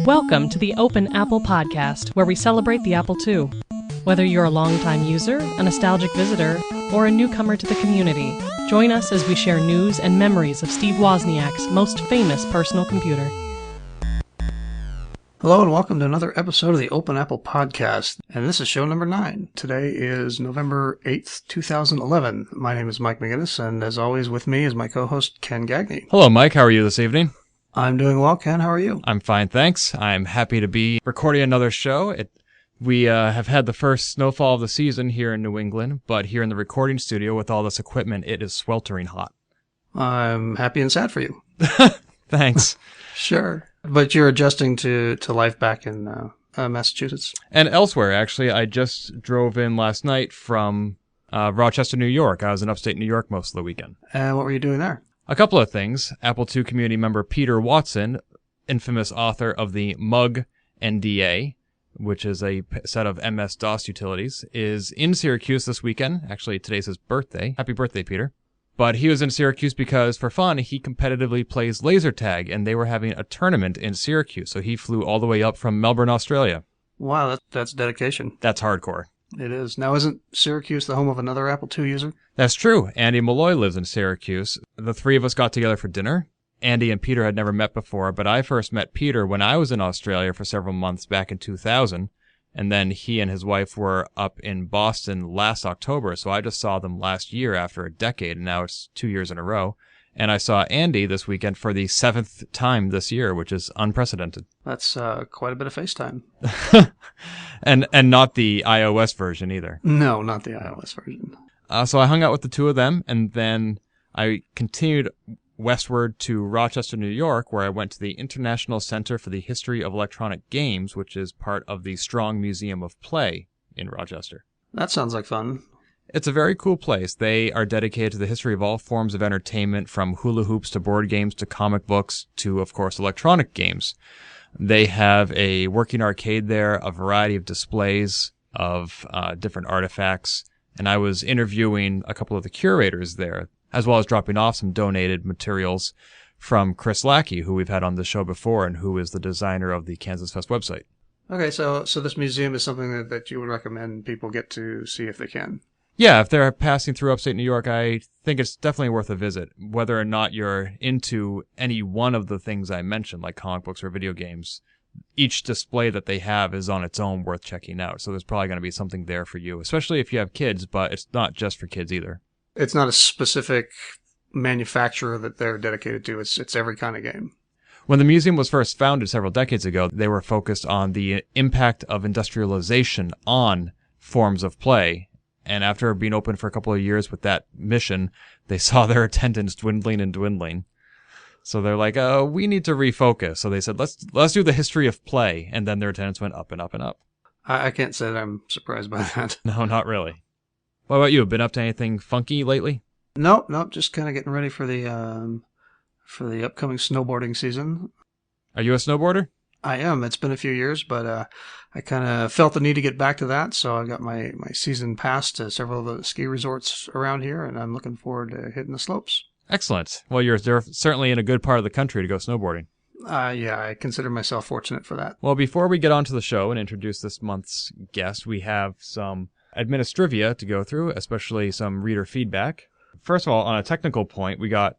Welcome to the Open Apple Podcast, where we celebrate the Apple II. Whether you're a longtime user, a nostalgic visitor, or a newcomer to the community, join us as we share news and memories of Steve Wozniak's most famous personal computer. Hello and welcome to another episode of the Open Apple Podcast, and this is show number 9. Today is November 8th, 2011. My name is Mike McGinnis, and as always with me is my co-host Ken Gagney. Hello Mike, how are you this evening? I'm doing well, Ken. How are you? I'm fine, thanks. I'm happy to be recording another show. We have had the first snowfall of the season here in New England, but here in the recording studio with all this equipment, it is sweltering hot. I'm happy and sad for you. Thanks. Sure. But you're adjusting to life back in Massachusetts. And elsewhere, actually. I just drove in last night from Rochester, New York. I was in upstate New York most of the weekend. And what were you doing there? A couple of things. Apple II community member Peter Watson, infamous author of the Mug NDA, which is a set of MS-DOS utilities, is in Syracuse this weekend. Actually, today's his birthday. Happy birthday, Peter. But he was in Syracuse because, for fun, he competitively plays laser tag, and they were having a tournament in Syracuse, so he flew all the way up from Melbourne, Australia. Wow, that's dedication. That's hardcore. It is. Now, isn't Syracuse the home of another Apple II user? That's true. Andy Malloy lives in Syracuse. The three of us got together for dinner. Andy and Peter had never met before, but I first met Peter when I was in Australia for several months back in 2000, and then he and his wife were up in Boston last October, so I just saw them last year after a decade, and now it's 2 years in a row. And I saw Andy this weekend for the 7th time this year, which is unprecedented. That's quite a bit of FaceTime. and not the iOS version either. No, not the iOS version. So I hung out with the two of them, and then I continued westward to Rochester, New York, where I went to the International Center for the History of Electronic Games, which is part of the Strong Museum of Play in Rochester. That sounds like fun. It's a very cool place. They are dedicated to the history of all forms of entertainment, from hula hoops to board games to comic books to, of course, electronic games. They have a working arcade there, a variety of displays of different artifacts, and I was interviewing a couple of the curators there, as well as dropping off some donated materials from Chris Lackey, who we've had on the show before and who is the designer of the Kansas Fest website. Okay, so this museum is something that you would recommend people get to see if they can. Yeah, if they're passing through upstate New York, I think it's definitely worth a visit. Whether or not you're into any one of the things I mentioned, like comic books or video games, each display that they have is on its own worth checking out. So there's probably going to be something there for you, especially if you have kids, but it's not just for kids either. It's not a specific manufacturer that they're dedicated to. It's every kind of game. When the museum was first founded several decades ago, they were focused on the impact of industrialization on forms of play. And after being open for a couple of years with that mission, they saw their attendance dwindling and dwindling. So they're like, we need to refocus. So they said, let's do the history of play. And then their attendance went up and up and up. I can't say that I'm surprised by that. No, not really. What about you? Been up to anything funky lately? Nope. Just kind of getting ready for the upcoming snowboarding season. Are you a snowboarder? I am. It's been a few years, but I kind of felt the need to get back to that, so I got my season pass to several of the ski resorts around here, and I'm looking forward to hitting the slopes. Excellent. Well, you're certainly in a good part of the country to go snowboarding. Yeah, I consider myself fortunate for that. Well, before we get on to the show and introduce this month's guest, we have some administrivia to go through, especially some reader feedback. First of all, on a technical point, we got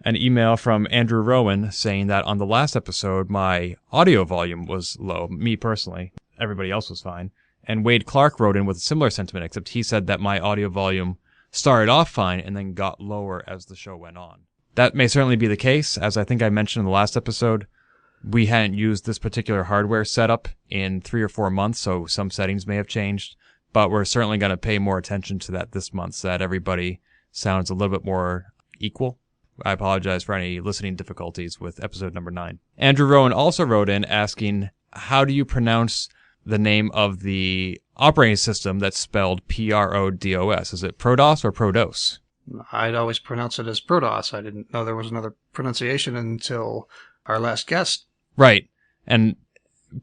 an email from Andrew Rowan saying that on the last episode, my audio volume was low, me personally. Everybody else was fine. And Wade Clark wrote in with a similar sentiment, except he said that my audio volume started off fine and then got lower as the show went on. That may certainly be the case. As I think I mentioned in the last episode, we hadn't used this particular hardware setup in 3 or 4 months, so some settings may have changed. But we're certainly going to pay more attention to that this month so that everybody sounds a little bit more equal. I apologize for any listening difficulties with episode number 9. Andrew Rowan also wrote in asking, how do you pronounce the name of the operating system that's spelled PRODOS? Is it ProDOS or ProDOS? I'd always pronounce it as ProDOS. I didn't know there was another pronunciation until our last guest. Right. And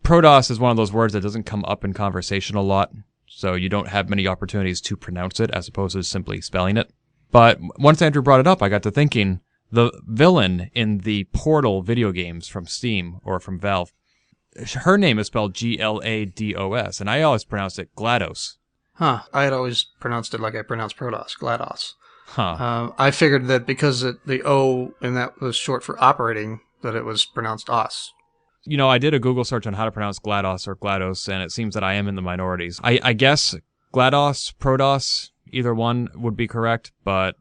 ProDOS is one of those words that doesn't come up in conversation a lot, so you don't have many opportunities to pronounce it as opposed to simply spelling it. But once Andrew brought it up, I got to thinking, the villain in the Portal video games from Steam or from Valve her name is spelled GLADOS, and I always pronounced it GLaDOS. Huh. I had always pronounced it like I pronounced Protoss, GLaDOS. Huh. I figured that because the O in that was short for operating, that it was pronounced OS. You know, I did a Google search on how to pronounce GLaDOS or GLaDOS, and it seems that I am in the minorities. I guess GLaDOS, Protoss, either one would be correct, but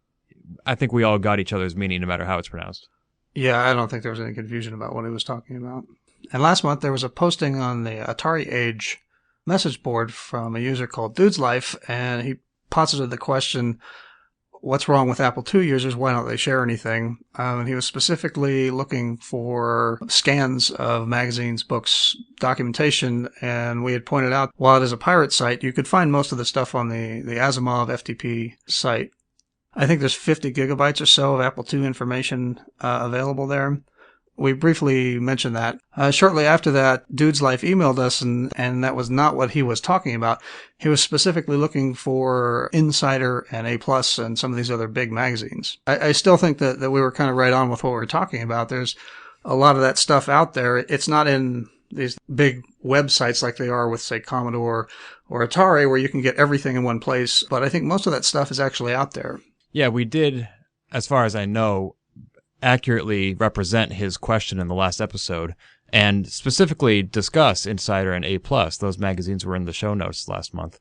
I think we all got each other's meaning no matter how it's pronounced. Yeah, I don't think there was any confusion about what he was talking about. And last month there was a posting on the Atari Age message board from a user called Dude's Life, and he posited the question, what's wrong with Apple II users? Why don't they share anything? And he was specifically looking for scans of magazines, books, documentation, and we had pointed out, while it is a pirate site, you could find most of the stuff on the Asimov FTP site. I think there's 50 gigabytes or so of Apple II information available there. We briefly mentioned that. Shortly after that, Dude's Life emailed us, and that was not what he was talking about. He was specifically looking for Insider and A+, and some of these other big magazines. I still think that we were kind of right on with what we were talking about. There's a lot of that stuff out there. It's not in these big websites like they are with, say, Commodore or Atari, where you can get everything in one place. But I think most of that stuff is actually out there. Yeah, we did, as far as I know, accurately represent his question in the last episode and specifically discuss Insider and A+. Those magazines were in the show notes last month.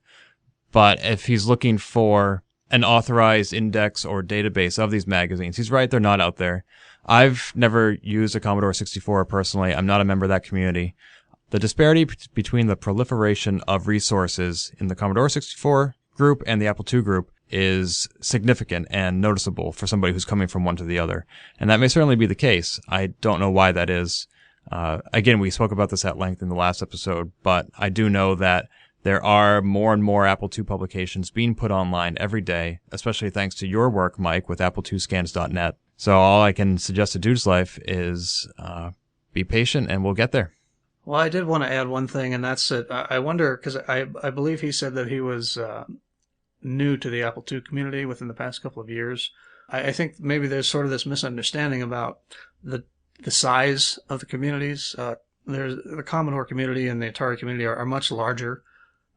But if he's looking for an authorized index or database of these magazines, he's right, they're not out there. I've never used a Commodore 64 personally. I'm not a member of that community. The disparity between the proliferation of resources in the Commodore 64 group and the Apple II group is significant and noticeable for somebody who's coming from one to the other. And that may certainly be the case. I don't know why that is. Again, we spoke about this at length in the last episode, but I do know that there are more and more Apple II publications being put online every day, especially thanks to your work, Mike, with Apple2Scans.net. So all I can suggest to Dude's Life is be patient and we'll get there. Well, I did want to add one thing, and that's it. I wonder, because I believe he said that he was new to the Apple II community within the past couple of years. I think maybe there's sort of this misunderstanding about the size of the communities. There's the Commodore community and the Atari community are much larger,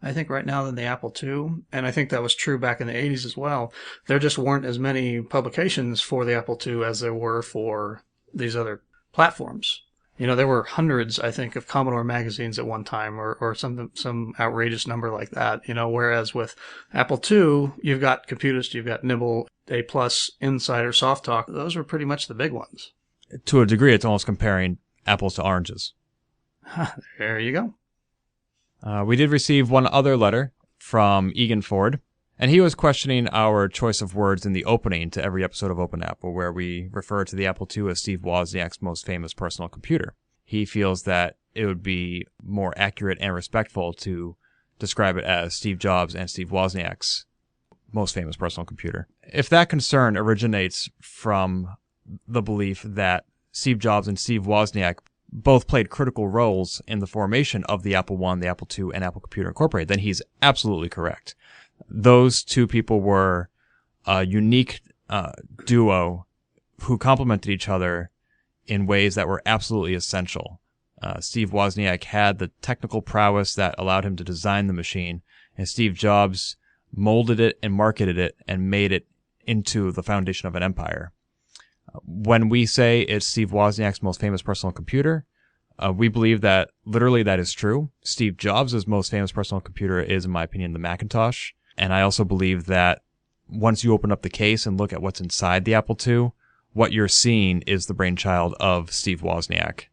I think, right now than the Apple II. And I think that was true back in the 80s as well. There just weren't as many publications for the Apple II as there were for these other platforms. You know, there were hundreds, I think, of Commodore magazines at one time, or some outrageous number like that. You know, whereas with Apple II, you've got Computist, you've got Nibble, A+, Insider, Soft Talk. Those were pretty much the big ones. To a degree, it's almost comparing apples to oranges. There you go. We did receive one other letter from Egan Ford, and he was questioning our choice of words in the opening to every episode of Open Apple, where we refer to the Apple II as Steve Wozniak's most famous personal computer. He feels that it would be more accurate and respectful to describe it as Steve Jobs and Steve Wozniak's most famous personal computer. If that concern originates from the belief that Steve Jobs and Steve Wozniak both played critical roles in the formation of the Apple I, the Apple II, and Apple Computer Incorporated, then he's absolutely correct. Those two people were a unique duo who complemented each other in ways that were absolutely essential. Steve Wozniak had the technical prowess that allowed him to design the machine, and Steve Jobs molded it and marketed it and made it into the foundation of an empire. When we say it's Steve Wozniak's most famous personal computer, we believe that literally that is true. Steve Jobs' most famous personal computer is, in my opinion, the Macintosh. And I also believe that once you open up the case and look at what's inside the Apple II, what you're seeing is the brainchild of Steve Wozniak.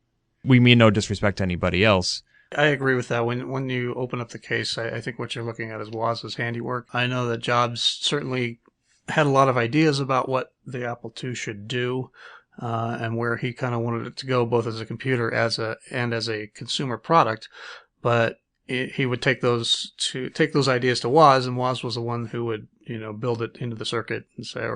We mean no disrespect to anybody else. I agree with that. When you open up the case, I think what you're looking at is Woz's handiwork. I know that Jobs certainly had a lot of ideas about what the Apple II should do, and where he kind of wanted it to go, both as a computer and as a consumer product. But he would take those ideas to Woz, and Woz was the one who would, build it into the circuit and say,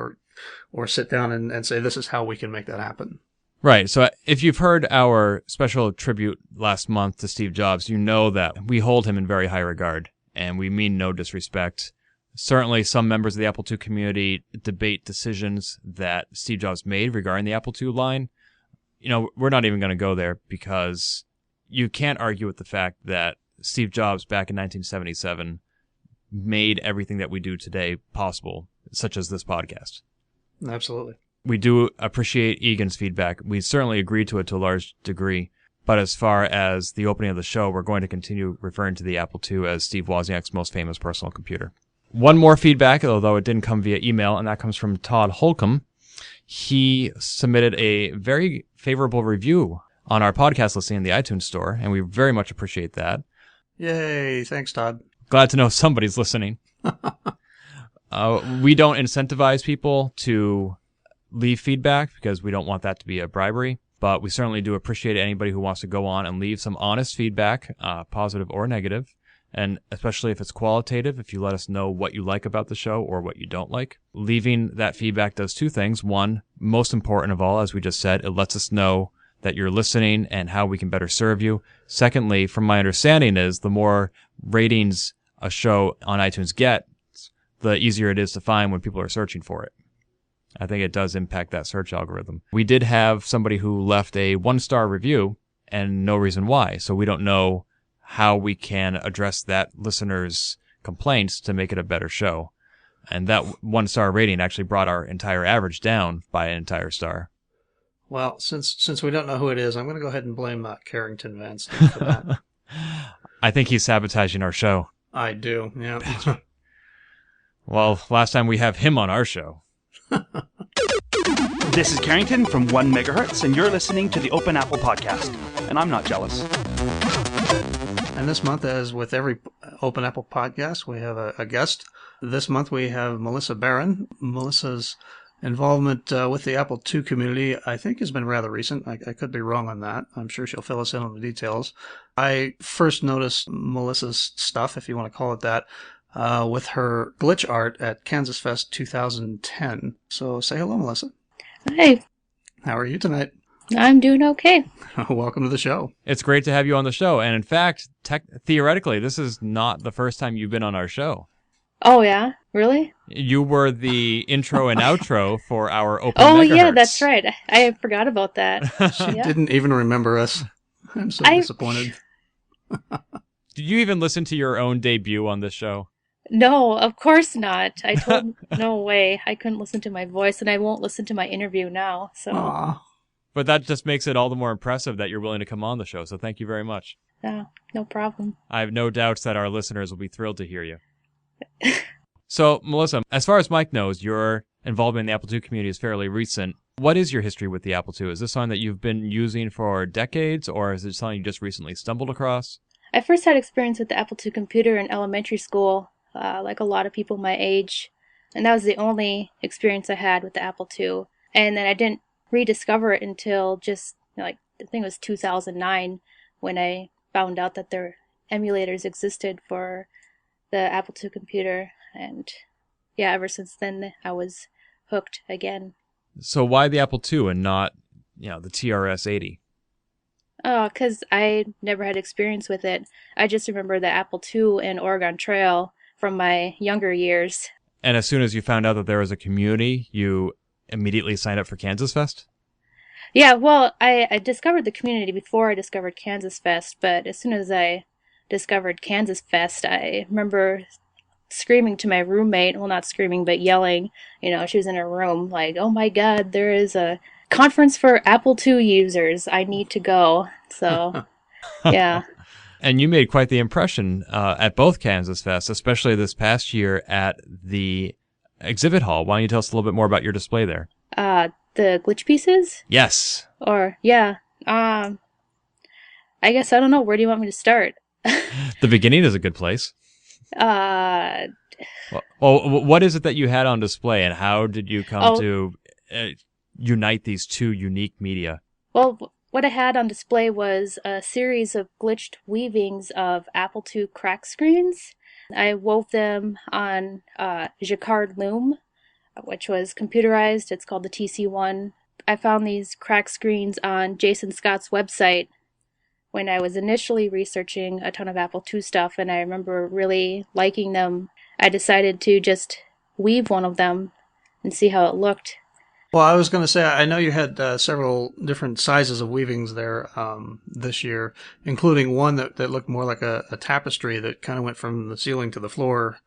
or sit down and say, this is how we can make that happen. Right. So if you've heard our special tribute last month to Steve Jobs, you know that we hold him in very high regard, and we mean no disrespect. Certainly, some members of the Apple II community debate decisions that Steve Jobs made regarding the Apple II line. We're not even going to go there because you can't argue with the fact that Steve Jobs back in 1977 made everything that we do today possible, such as this podcast. Absolutely. We do appreciate Egan's feedback. We certainly agree to it to a large degree. But as far as the opening of the show, we're going to continue referring to the Apple II as Steve Wozniak's most famous personal computer. One more feedback, although it didn't come via email, and that comes from Todd Holcomb. He submitted a very favorable review on our podcast listing in the iTunes store, and we very much appreciate that. Yay. Thanks, Todd. Glad to know somebody's listening. We don't incentivize people to leave feedback because we don't want that to be a bribery, but we certainly do appreciate anybody who wants to go on and leave some honest feedback, positive or negative, and especially if it's qualitative, if you let us know what you like about the show or what you don't like. Leaving that feedback does two things. One, most important of all, as we just said, it lets us know that you're listening and how we can better serve you. Secondly, from my understanding is the more ratings a show on iTunes gets, the easier it is to find when people are searching for it. I think it does impact that search algorithm. We did have somebody who left a 1-star review and no reason why, so we don't know how we can address that listener's complaints to make it a better show. And that 1-star rating actually brought our entire average down by an entire star. Well, since we don't know who it is, I'm going to go ahead and blame Carrington Vance for that. I think he's sabotaging our show. I do, yeah. Well, last time we have him on our show. This is Carrington from 1 Megahertz, and you're listening to the Open Apple Podcast. And I'm not jealous. And this month, as with every Open Apple Podcast, we have a guest. This month we have Melissa Barron. Melissa's involvement with the Apple II community, I think, has been rather recent. I could be wrong on that. I'm sure she'll fill us in on the details. I first noticed Melissa's stuff, if you want to call it that, with her glitch art at Kansas Fest 2010. So say hello, Melissa. Hi. How are you tonight? I'm doing okay. Welcome to the show. It's great to have you on the show. And in fact, theoretically, this is not the first time you've been on our show. Oh, yeah? Really? You were the intro and outro for our Open Oh, Megahertz. yeah, that's right. I forgot about that. She didn't even remember us. I'm so disappointed. Did you even listen to your own debut on this show? No, of course not. I told no way. I couldn't listen to my voice, and I won't listen to my interview now. So. Aww. But that just makes it all the more impressive that you're willing to come on the show. So thank you very much. Yeah, no problem. I have no doubts that our listeners will be thrilled to hear you. So, Melissa, as far as Mike knows, your involvement in the Apple II community is fairly recent. What is your history with the Apple II? Is this something that you've been using for decades, or is it something you just recently stumbled across? I first had experience with the Apple II computer in elementary school, like a lot of people my age. And that was the only experience I had with the Apple II. And then I didn't rediscover it until just, I think it was 2009, when I found out that their emulators existed for the Apple II computer. And yeah, ever since then, I was hooked again. So why the Apple II and not, the TRS-80? Oh, because I never had experience with it. I just remember the Apple II and Oregon Trail from my younger years. And as soon as you found out that there was a community, you immediately signed up for Kansas Fest? Yeah, well, I discovered the community before I discovered Kansas Fest, but as soon as I discovered Kansas Fest, I remember screaming to my roommate, well, not screaming, but yelling, she was in her room, like, oh my God, there is a conference for Apple II users. I need to go. So, yeah. And you made quite the impression at both Kansas Fest, especially this past year at the exhibit hall. Why don't you tell us a little bit more about your display there? The glitch pieces? Yes. Or, yeah. I guess, I don't know. Where do you want me to start? The beginning is a good place. Well, what is it that you had on display, and how did you come to unite these two unique media? Well, what I had on display was a series of glitched weavings of Apple II crack screens. I wove them on Jacquard loom, which was computerized. It's called the TC1. I found these crack screens on Jason Scott's website when I was initially researching a ton of Apple II stuff, and I remember really liking them. I decided to just weave one of them and see how it looked. Well, I was going to say, I know you had several different sizes of weavings there this year, including one that looked more like a tapestry that kind of went from the ceiling to the floor,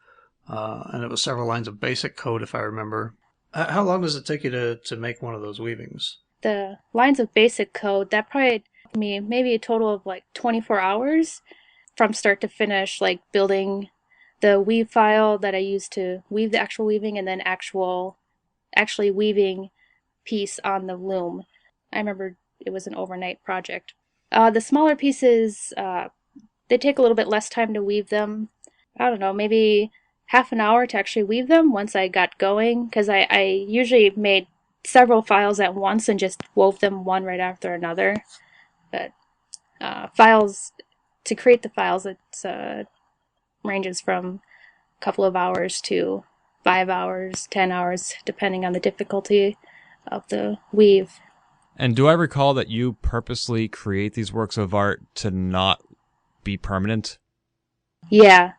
and it was several lines of basic code, if I remember. How long does it take you to make one of those weavings? The lines of basic code, that probably took me maybe a total of like 24 hours from start to finish, like building the weave file that I used to weave the actual weaving, and then actually weaving piece on the loom. I remember it was an overnight project. The smaller pieces, they take a little bit less time to weave them. I don't know, maybe half an hour to actually weave them once I got going, because I usually made several files at once and just wove them one right after another. But files, to create the files, it ranges from a couple of hours to 5 hours, 10 hours, depending on the difficulty of the weave. And do I recall that you purposely create these works of art to not be permanent? Yeah.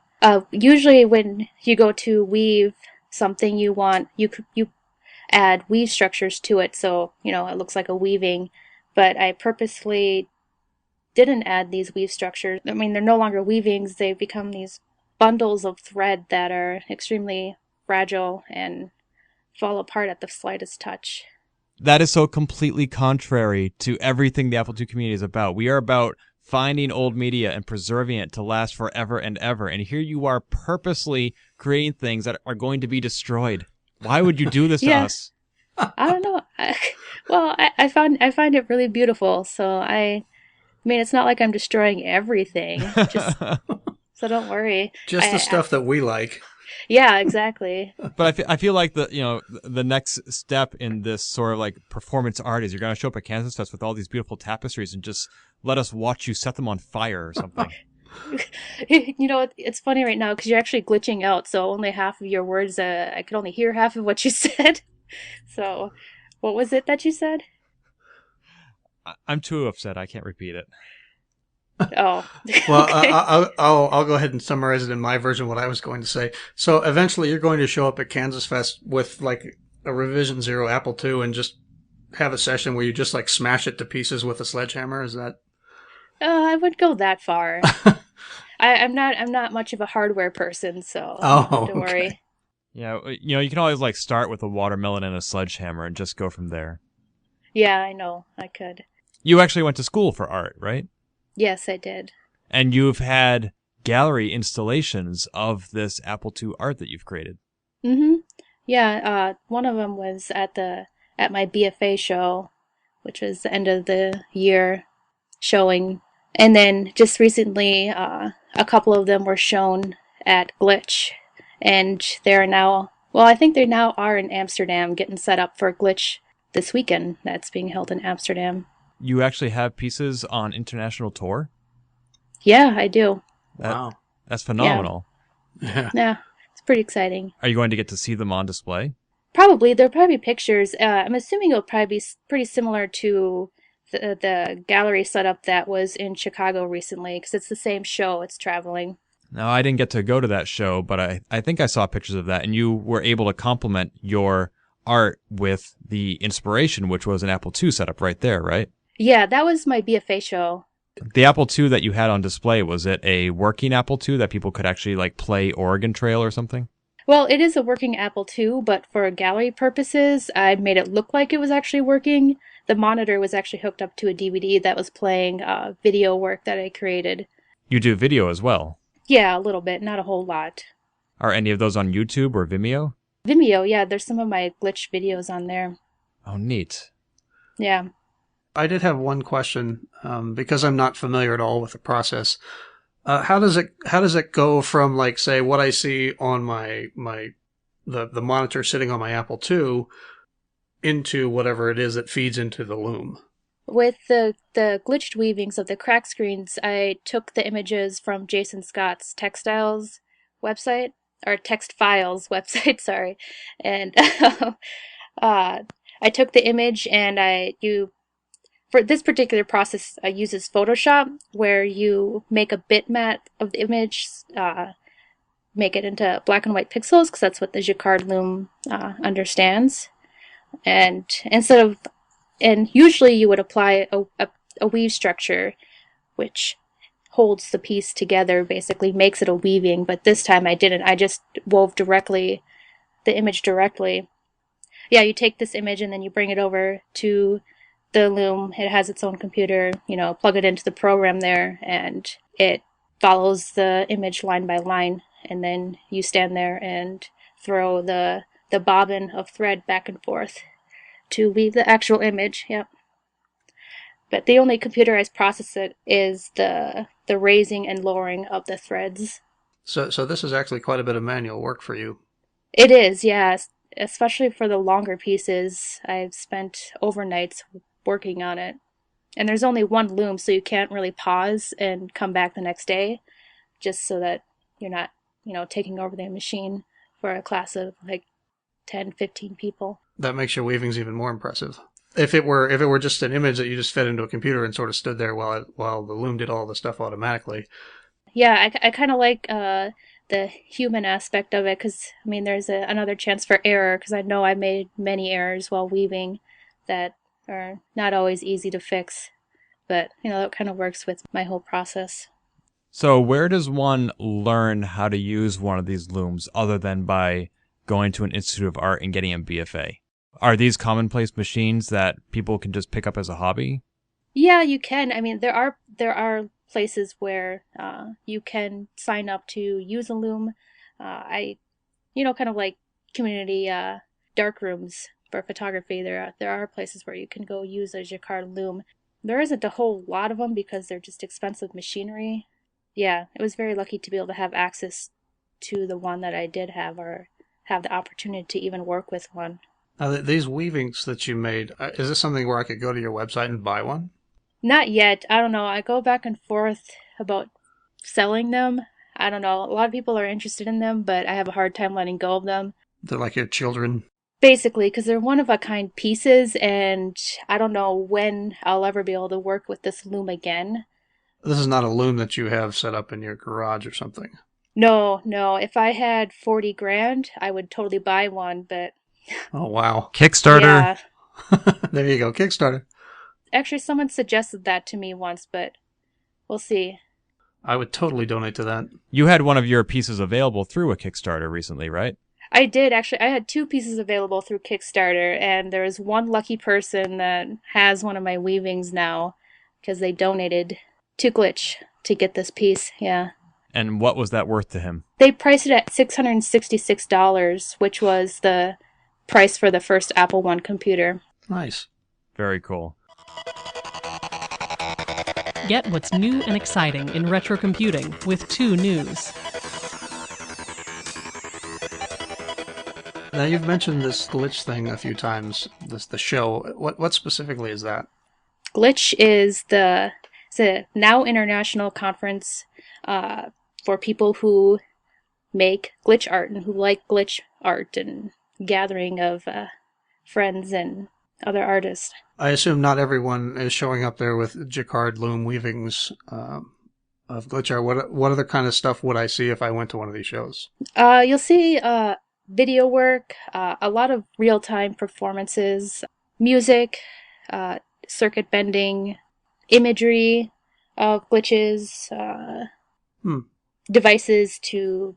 Usually when you go to weave something, you add weave structures to it, so it looks like a weaving. But I purposely didn't add these weave structures. I mean, they're no longer weavings. They've become these bundles of thread that are extremely fragile and fall apart at the slightest touch. That is so completely contrary to everything the Apple II community is about. We are about finding old media and preserving it to last forever and ever. And here you are purposely creating things that are going to be destroyed. Why would you do this to us? I don't know. I find it really beautiful. So I mean, it's not like I'm destroying everything. So don't worry. Just the stuff that we like. Yeah, exactly. But I feel like the next step in this sort of like performance art is you're going to show up at Kansas Fest with all these beautiful tapestries and just let us watch you set them on fire or something. It's funny right now because you're actually glitching out, so only half of your words, I could only hear half of what you said. So, what was it that you said? I'm too upset. I can't repeat it. Oh. Well, Okay. I'll go ahead and summarize it in my version, what I was going to say. So eventually you're going to show up at Kansas Fest with like a Revision 0 Apple II and just have a session where you just like smash it to pieces with a sledgehammer. Is that? I wouldn't go that far. I'm not much of a hardware person, so don't worry. Yeah, you can always like start with a watermelon and a sledgehammer and just go from there. Yeah, I know. I could. You actually went to school for art, right? Yes, I did. And you've had gallery installations of this Apple II art that you've created. Mm-hmm. Yeah, one of them was at my BFA show, which was the end of the year showing. And then just recently, a couple of them were shown at Glitch. And they're now, I think they now are in Amsterdam getting set up for Glitch this weekend. That's being held in Amsterdam. You actually have pieces on international tour? Yeah, I do. Wow. That's phenomenal. Yeah, it's pretty exciting. Are you going to get to see them on display? Probably. There'll probably be pictures. I'm assuming it'll probably be pretty similar to the gallery setup that was in Chicago recently, because it's the same show. It's traveling. No, I didn't get to go to that show, but I think I saw pictures of that, and you were able to complement your art with the inspiration, which was an Apple II setup right there, right? Yeah, that was my BFA show. The Apple II that you had on display, was it a working Apple II that people could actually like play Oregon Trail or something? Well, it is a working Apple II, but for gallery purposes, I made it look like it was actually working. The monitor was actually hooked up to a DVD that was playing video work that I created. You do video as well? Yeah, a little bit, not a whole lot. Are any of those on YouTube or Vimeo? Vimeo, yeah, there's some of my Glitch videos on there. Oh, neat. Yeah. I did have one question because I'm not familiar at all with the process. How does it go from like say what I see on the monitor sitting on my Apple II into whatever it is that feeds into the loom? With the glitched weavings of the crack screens, I took the images from Jason Scott's Textiles website, or Text Files website, sorry, and I took the image and for this particular process, I uses Photoshop, where you make a bitmap of the image, make it into black and white pixels, because that's what the Jacquard loom understands. And usually you would apply a weave structure, which holds the piece together, basically makes it a weaving, but this time I didn't. I just wove the image directly. Yeah, you take this image and then you bring it over to the loom. It has its own computer, plug it into the program there, and it follows the image line by line, and then you stand there and throw the bobbin of thread back and forth to weave the actual image. Yep. But the only computerized process it is the raising and lowering of the threads. So this is actually quite a bit of manual work for you. It is, yes. Especially for the longer pieces. I've spent overnights working on it. And there's only one loom, so you can't really pause and come back the next day, just so that you're not, taking over the machine for a class of like 10, 15 people. That makes your weavings even more impressive. If it were just an image that you just fed into a computer and sort of stood there while the loom did all the stuff automatically. Yeah, I kind of like the human aspect of it, because there's another chance for error, because I know I made many errors while weaving that are not always easy to fix, but that kind of works with my whole process. So where does one learn how to use one of these looms other than by going to an Institute of Art and getting a BFA? Are these commonplace machines that people can just pick up as a hobby? Yeah, you can. There are places where you can sign up to use a loom. Kind of like community dark rooms for photography. There are places where you can go use a jacquard loom. There isn't a whole lot of them because they're just expensive machinery. Yeah, I was very lucky to be able to have access to the one that I did have, or have the opportunity to even work with one. Now, these weavings that you made, is this something where I could go to your website and buy one? Not yet. I don't know. I go back and forth about selling them. I don't know. A lot of people are interested in them, but I have a hard time letting go of them. They're like your children? Basically, because they're one-of-a-kind pieces, and I don't know when I'll ever be able to work with this loom again. This is not a loom that you have set up in your garage or something? No. If I had $40,000, I would totally buy one, but... Oh, wow. Kickstarter. Yeah. There you go, Kickstarter. Actually, someone suggested that to me once, but we'll see. I would totally donate to that. You had one of your pieces available through a Kickstarter recently, right? I did, actually. I had 2 pieces available through Kickstarter, and there was one lucky person that has one of my weavings now, because they donated to Glitch to get this piece, yeah. And what was that worth to him? They priced it at $666, which was the price for the first Apple I computer. Nice. Very cool. Get what's new and exciting in retrocomputing with 2 News. Now, you've mentioned this Glitch thing a few times, the show. What specifically is that? Glitch is it's a now international conference for people who make glitch art and who like glitch art, and gathering of friends and other artists. I assume not everyone is showing up there with jacquard loom weavings of glitch art. What other kind of stuff would I see if I went to one of these shows? You'll see video work, a lot of real-time performances, music, circuit bending, imagery of glitches, devices to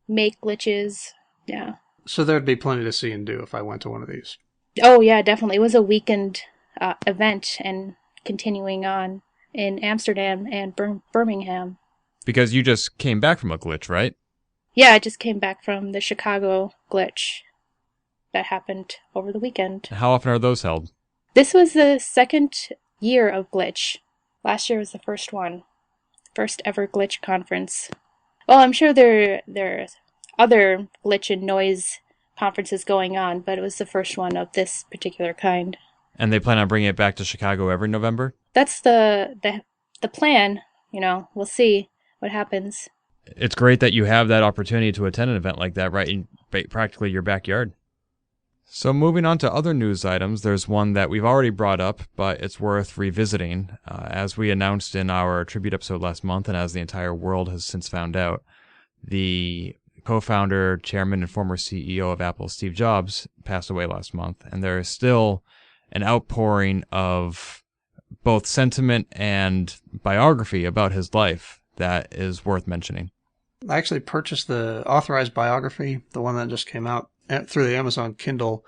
make glitches. Yeah. So there'd be plenty to see and do if I went to one of these. Oh, yeah, definitely. It was a weekend event and continuing on in Amsterdam and Birmingham. Because you just came back from a glitch, right? Yeah, I just came back from the Chicago glitch that happened over the weekend. How often are those held? This was the second year of glitch. Last year was the first one. First ever glitch conference. Well, I'm sure there's other glitch and noise conferences going on, but it was the first one of this particular kind. And they plan on bringing it back to Chicago every November? That's the plan. We'll see what happens. It's great that you have that opportunity to attend an event like that right in practically your backyard. So moving on to other news items, there's one that we've already brought up, but it's worth revisiting. As we announced in our tribute episode last month, and as the entire world has since found out, the co-founder, chairman, and former CEO of Apple, Steve Jobs, passed away last month, and there is still an outpouring of both sentiment and biography about his life that is worth mentioning. I actually purchased the authorized biography, the one that just came out, through the Amazon Kindle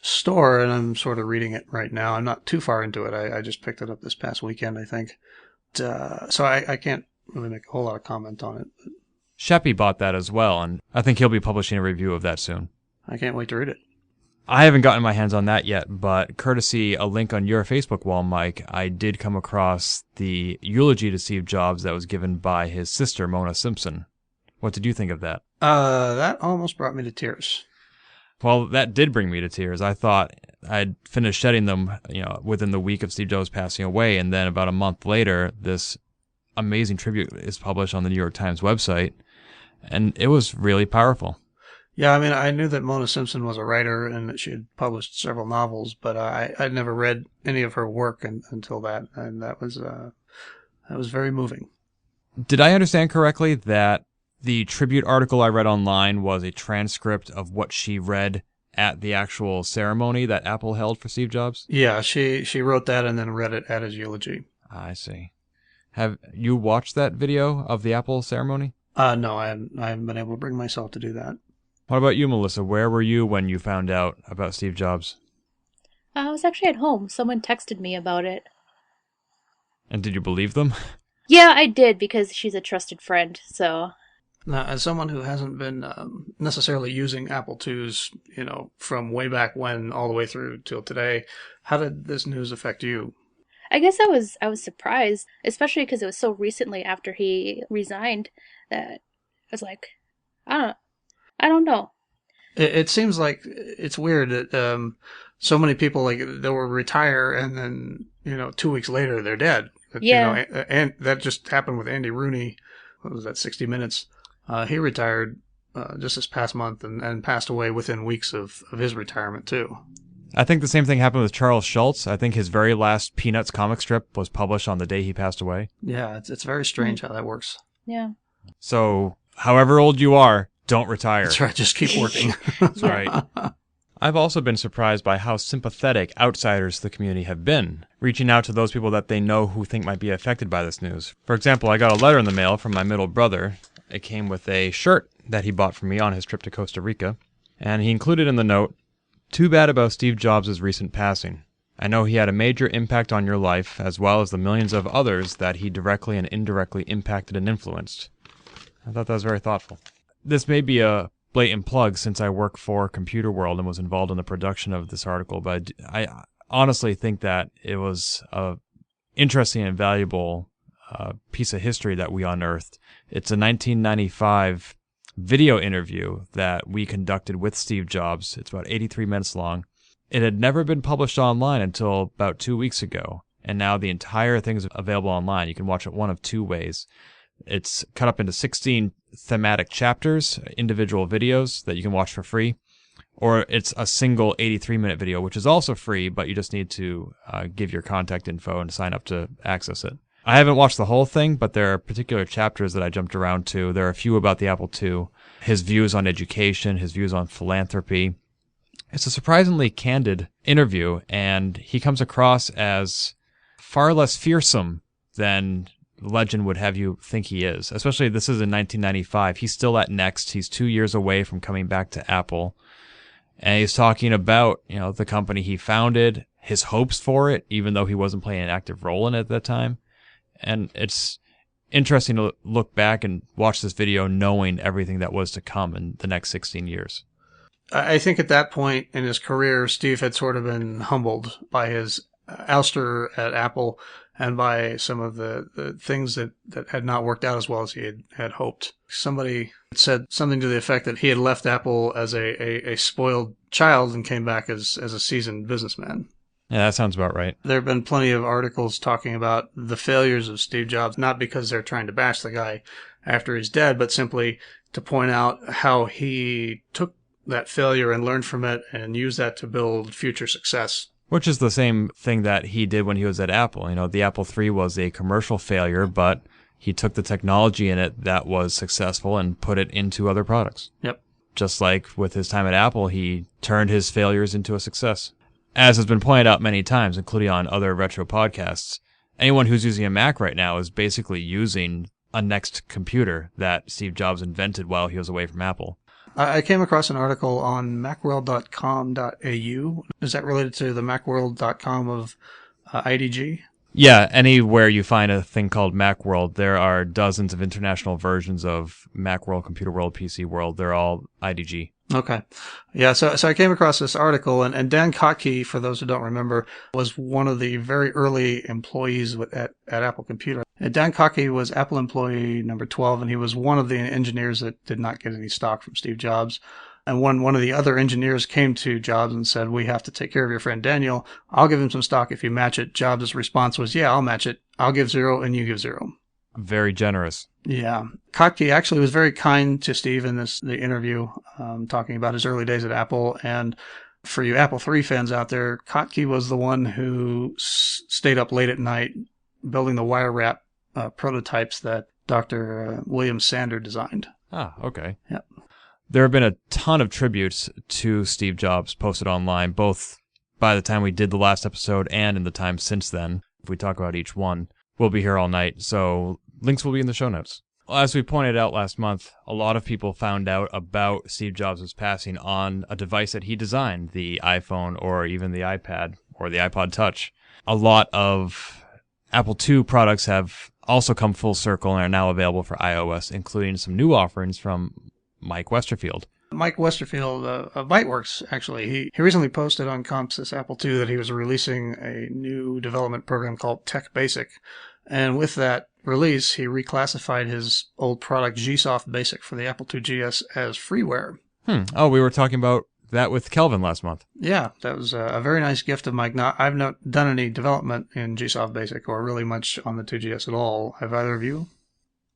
store, and I'm sort of reading it right now. I'm not too far into it. I just picked it up this past weekend, I think. So I can't really make a whole lot of comment on it. Sheppy bought that as well, and I think he'll be publishing a review of that soon. I can't wait to read it. I haven't gotten my hands on that yet, but courtesy a link on your Facebook wall, Mike, I did come across the eulogy to Steve Jobs that was given by his sister, Mona Simpson. What did you think of that? That almost brought me to tears. Well, that did bring me to tears. I thought I'd finished shedding them, within the week of Steve Jobs passing away, and then about a month later, this amazing tribute is published on the New York Times website, and it was really powerful. Yeah, I mean, I knew that Mona Simpson was a writer and that she had published several novels, but I'd never read any of her work until that, and that was very moving. Did I understand correctly that the tribute article I read online was a transcript of what she read at the actual ceremony that Apple held for Steve Jobs? Yeah, she wrote that and then read it at his eulogy. I see. Have you watched that video of the Apple ceremony? No, I haven't been able to bring myself to do that. What about you, Melissa? Where were you when you found out about Steve Jobs? I was actually at home. Someone texted me about it. And did you believe them? Yeah, I did, because she's a trusted friend, so... Now, as someone who hasn't been necessarily using Apple IIs, from way back when all the way through till today, how did this news affect you? I guess I was surprised, especially because it was so recently after he resigned that I was like, I don't know. It seems like it's weird that so many people, like, they will retire and then 2 weeks later they're dead. Yeah. And that just happened with Andy Rooney. What was that? 60 Minutes. He retired just this past month and passed away within weeks of his retirement too. I think the same thing happened with Charles Schultz. I think his very last Peanuts comic strip was published on the day he passed away. Yeah, it's very strange how that works. Yeah. So, however old you are, don't retire. That's right, just keep working. That's right. I've also been surprised by how sympathetic outsiders to the community have been, reaching out to those people that they know who think might be affected by this news. For example, I got a letter in the mail from my middle brother. It came with a shirt that he bought for me on his trip to Costa Rica, and he included in the note, "Too bad about Steve Jobs' recent passing. I know he had a major impact on your life, as well as the millions of others that he directly and indirectly impacted and influenced." I thought that was very thoughtful. This may be a blatant plug since I work for Computer World and was involved in the production of this article, but I honestly think that it was a interesting and valuable piece of history that we unearthed. It's a 1995 video interview that we conducted with Steve Jobs. It's about 83 minutes long. It had never been published online until about 2 weeks ago, and now the entire thing is available online. You can watch it one of two ways. It's cut up into 16 thematic chapters, individual videos that you can watch for free, or it's a single 83-minute video, which is also free, but you just need to give your contact info and sign up to access it. I haven't watched the whole thing, but there are particular chapters that I jumped around to. There are a few about the Apple II, his views on education, his views on philanthropy. It's a surprisingly candid interview, and he comes across as far less fearsome than legend would have you think he is. Especially this is in 1995. He's still at Next. He's 2 years away from coming back to Apple. And he's talking about, the company he founded, his hopes for it, even though he wasn't playing an active role in it at that time. And it's interesting to look back and watch this video knowing everything that was to come in the next 16 years. I think at that point in his career, Steve had sort of been humbled by his ouster at Apple and by some of the things that had not worked out as well as he had hoped. Somebody said something to the effect that he had left Apple as a spoiled child and came back as a seasoned businessman. Yeah, that sounds about right. There have been plenty of articles talking about the failures of Steve Jobs, not because they're trying to bash the guy after he's dead, but simply to point out how he took that failure and learned from it and used that to build future success. Which is the same thing that he did when he was at Apple. The Apple III was a commercial failure, but he took the technology in it that was successful and put it into other products. Yep. Just like with his time at Apple, he turned his failures into a success. As has been pointed out many times, including on other retro podcasts, anyone who's using a Mac right now is basically using a next computer that Steve Jobs invented while he was away from Apple. I came across an article on macworld.com.au. Is that related to the macworld.com of IDG? Yeah, anywhere you find a thing called Macworld, there are dozens of international versions of Macworld, Computer World, PC World. They're all IDG. Okay. Yeah, so I came across this article, and Dan Kottke, for those who don't remember, was one of the very early employees at Apple Computer. And Dan Kottke was Apple employee number 12, and he was one of the engineers that did not get any stock from Steve Jobs. And when one of the other engineers came to Jobs and said, we have to take care of your friend Daniel, I'll give him some stock if you match it. Jobs' response was, yeah, I'll match it. I'll give 0 and you give 0. Very generous. Yeah. Kottke actually was very kind to Steve in the interview, talking about his early days at Apple. And for you Apple III fans out there, Kottke was the one who stayed up late at night building the wire wrap prototypes that Dr. William Sander designed. Ah, okay. Yep. There have been a ton of tributes to Steve Jobs posted online, both by the time we did the last episode and in the time since then. If we talk about each one, we'll be here all night, so links will be in the show notes. As we pointed out last month, a lot of people found out about Steve Jobs' passing on a device that he designed, the iPhone or even the iPad or the iPod Touch. A lot of Apple II products have also come full circle and are now available for iOS, including some new offerings from Mike Westerfield. Mike Westerfield of ByteWorks, actually, he recently posted on Compsys Apple II that he was releasing a new development program called Tech Basic. And with that release, he reclassified his old product GSoft Basic for the Apple II GS as freeware. Oh, we were talking about that with Kelvin last month. Yeah, that was a very nice gift of Mike. Now, I've not done any development in GSoft Basic or really much on the 2GS at all. Have either of you?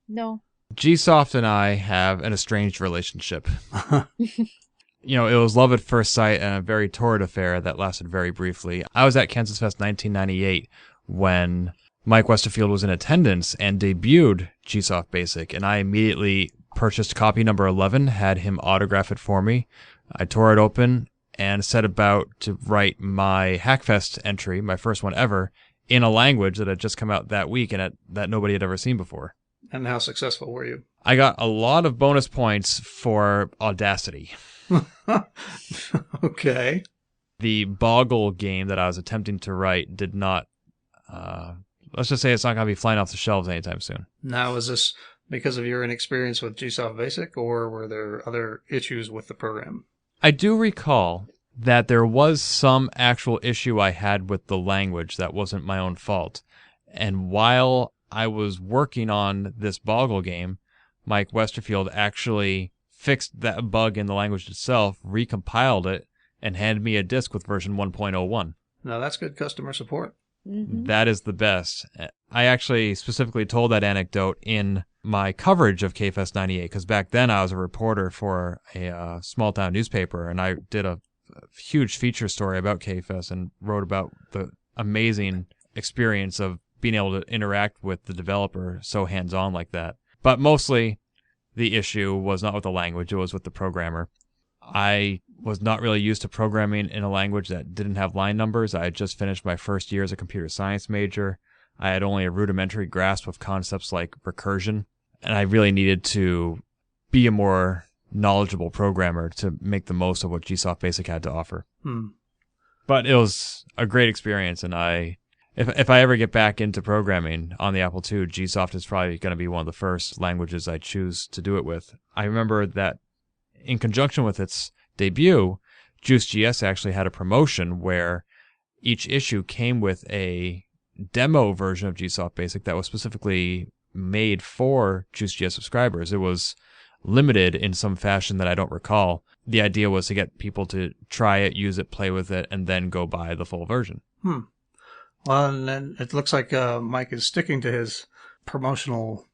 No. GSoft and I have an estranged relationship. You know, it was love at first sight and a very torrid affair that lasted very briefly. I was at Kansas Fest 1998 when Mike Westerfield was in attendance and debuted GSoft Basic, and I immediately purchased copy number 11, had him autograph it for me. I tore it open and set about to write my Hackfest entry, my first one ever, in a language that had just come out that week and that nobody had ever seen before. And how successful were you? I got a lot of bonus points for audacity. Okay. The Boggle game that I was attempting to write did not, let's just say it's not going to be flying off the shelves anytime soon. Now, is this because of your inexperience with GSoft Basic, or were there other issues with the program? I do recall that there was some actual issue I had with the language that wasn't my own fault. And while I was working on this Boggle game, Mike Westerfield actually fixed that bug in the language itself, recompiled it, and handed me a disk with version 1.01. Now, that's good customer support. Mm-hmm. That is the best. I actually specifically told that anecdote in my coverage of KFest 98, because back then I was a reporter for a small-town newspaper, and I did a huge feature story about KFest and wrote about the amazing experience of being able to interact with the developer so hands-on like that. But mostly, the issue was not with the language, it was with the programmer. I was not really used to programming in a language that didn't have line numbers. I had just finished my first year as a computer science major. I had only a rudimentary grasp of concepts like recursion, and I really needed to be a more knowledgeable programmer to make the most of what GSoft Basic had to offer. But it was a great experience, and if I ever get back into programming on the Apple II, GSoft is probably going to be one of the first languages I choose to do it with. I remember that in conjunction with its debut, JuiceGS actually had a promotion where each issue came with a demo version of GSoft Basic that was specifically made for JuiceGS subscribers. It was limited in some fashion that I don't recall. The idea was to get people to try it, use it, play with it, and then go buy the full version. Well, and then it looks like Mike is sticking to his promotional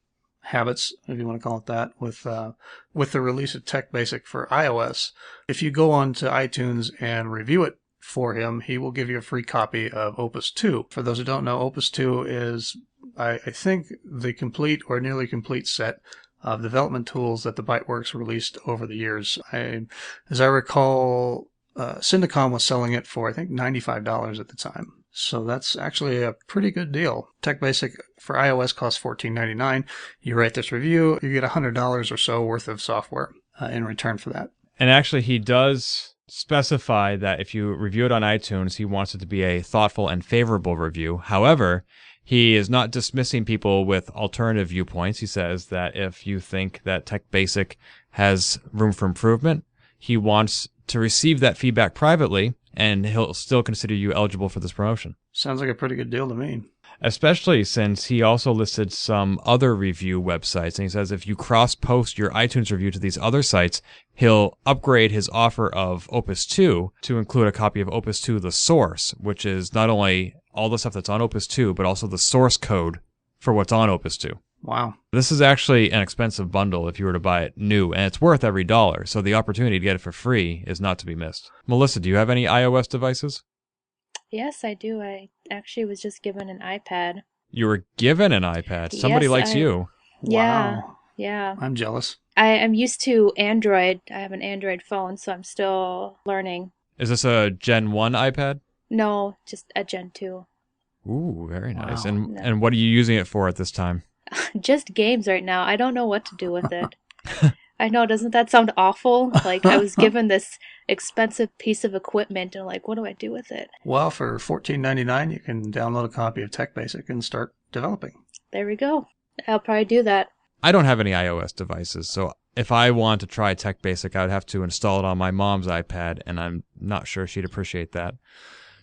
habits, if you want to call it that, with the release of Tech Basic for iOS. If you go on to iTunes and review it for him, he will give you a free copy of Opus 2. For those who don't know, Opus 2 is I think, the complete or nearly complete set of development tools that the Byteworks released over the years. As I recall, Syndicom was selling it for, I think, $95 at the time. So that's actually a pretty good deal. TechBasic for iOS costs $14.99. You write this review, you get $100 or so worth of software in return for that. And actually, he does specify that if you review it on iTunes, he wants it to be a thoughtful and favorable review. However, he is not dismissing people with alternative viewpoints. He says that if you think that TechBasic has room for improvement, he wants to receive that feedback privately, and he'll still consider you eligible for this promotion. Sounds like a pretty good deal to me. Especially since he also listed some other review websites, and he says if you cross-post your iTunes review to these other sites, he'll upgrade his offer of Opus 2 to include a copy of Opus 2 The Source, which is not only all the stuff that's on Opus 2, but also the source code for what's on Opus 2. Wow. This is actually an expensive bundle if you were to buy it new, and it's worth every dollar, so the opportunity to get it for free is not to be missed. Melissa, do you have any iOS devices? Yes, I do. I actually was just given an iPad. You were given an iPad. Somebody likes you. Yeah, Wow. yeah. I'm jealous. I'm used to Android. I have an Android phone, so I'm still learning. Is this a Gen 1 iPad? No, just a Gen 2. Ooh, very nice. Wow. And what are you using it for at this time? Just games right now. I don't know what to do with it. I know, doesn't that sound awful? Like, I was given this expensive piece of equipment, and like, what do I do with it? Well, for $14.99, you can download a copy of TechBasic and start developing. There we go. I'll probably do that. I don't have any iOS devices, so if I want to try TechBasic, I would have to install it on my mom's iPad, and I'm not sure she'd appreciate that.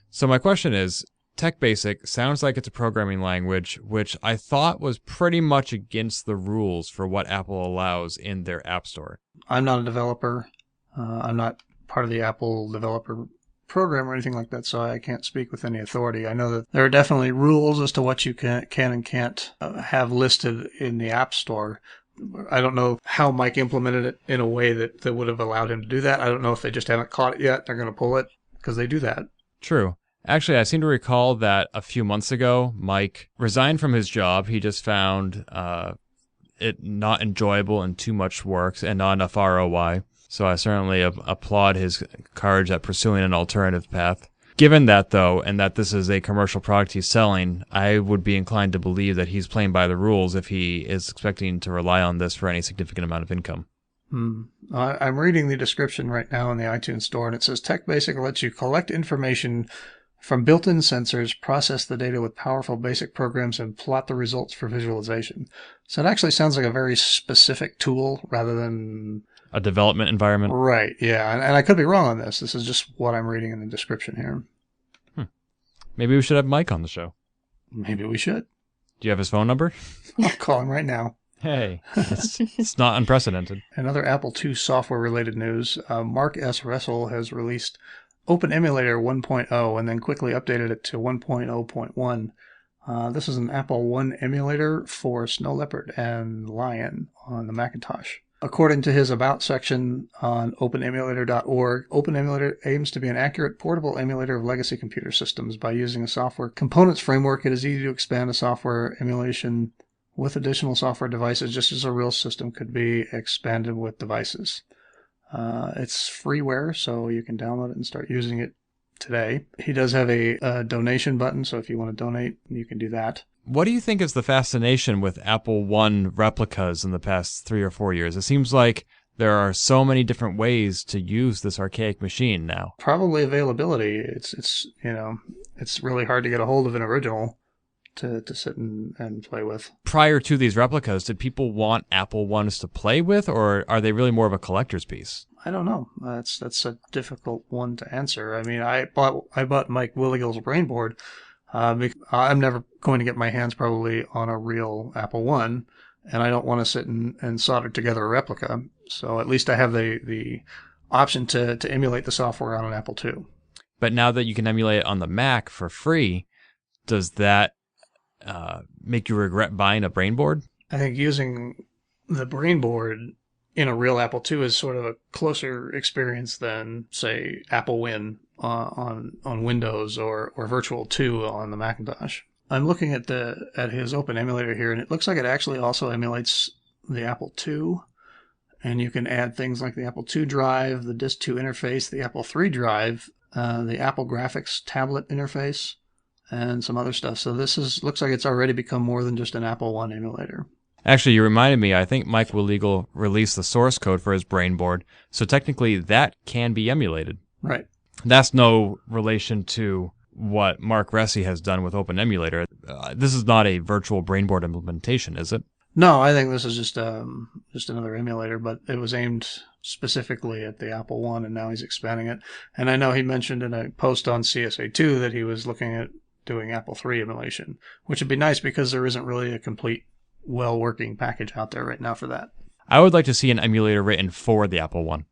So my question is, TechBasic sounds like it's a programming language, which I thought was pretty much against the rules for what Apple allows in their App Store. I'm not a developer. I'm not part of the Apple developer program or anything like that, so I can't speak with any authority. I know that there are definitely rules as to what you can and can't have listed in the App Store. I don't know how Mike implemented it in a way that would have allowed him to do that. I don't know if they just haven't caught it yet. They're going to pull it because they do that. True. Actually, I seem to recall that a few months ago, Mike resigned from his job. He just found it not enjoyable and too much work and not enough ROI. So I certainly applaud his courage at pursuing an alternative path. Given that, though, and that this is a commercial product he's selling, I would be inclined to believe that he's playing by the rules if he is expecting to rely on this for any significant amount of income. I'm reading the description right now in the iTunes Store, and it says TechBasic lets you collect information from built-in sensors, process the data with powerful basic programs, and plot the results for visualization. So it actually sounds like a very specific tool rather than A development environment. Right, yeah. And I could be wrong on this. This is just what I'm reading in the description here. Maybe we should have Mike on the show. Maybe we should. Do you have his phone number? I'll call him right now. Hey, it's not unprecedented. Another Apple II software-related news. Mark S. Russell has released Open Emulator 1.0 and then quickly updated it to 1.0.1. This is an Apple I emulator for Snow Leopard and Lion on the Macintosh. According to his About section on openemulator.org, Open Emulator aims to be an accurate portable emulator of legacy computer systems. By using a software components framework, it is easy to expand a software emulation with additional software devices, just as a real system could be expanded with devices. It's freeware, so you can download it and start using it today. He does have a donation button, so if you want to donate, you can do that. What do you think is the fascination with Apple I replicas in the past 3 or 4 years? It seems like there are so many different ways to use this archaic machine now. Probably availability. It's really hard to get a hold of an original to sit and play with. Prior to these replicas, did people want Apple I's to play with, or are they really more of a collector's piece? I don't know. That's a difficult one to answer. I mean, I bought Mike Willigill's Brainboard. I'm never going to get my hands probably on a real Apple I, and I don't want to sit and solder together a replica. So at least I have the option to emulate the software on an Apple II. But now that you can emulate it on the Mac for free, does that make you regret buying a Brainboard? I think using the Brainboard in a real Apple II is sort of a closer experience than, say, Apple Win on Windows or Virtual 2 on the Macintosh. I'm looking at his Open Emulator here, and it looks like it actually also emulates the Apple II. And you can add things like the Apple II drive, the Disk 2 interface, the Apple III drive, the Apple Graphics tablet interface, and some other stuff. So looks like it's already become more than just an Apple I emulator. Actually, you reminded me, I think Mike Westerfield released the source code for his Brainboard, so technically that can be emulated. Right. That's no relation to what Mark Resi has done with Open Emulator. This is not a virtual Brainboard implementation, is it? No, I think this is just another emulator, but it was aimed specifically at the Apple I, and now he's expanding it. And I know he mentioned in a post on CSA2 that he was looking at doing Apple III emulation, which would be nice because there isn't really a complete, well-working package out there right now for that. I would like to see an emulator written for the Apple I.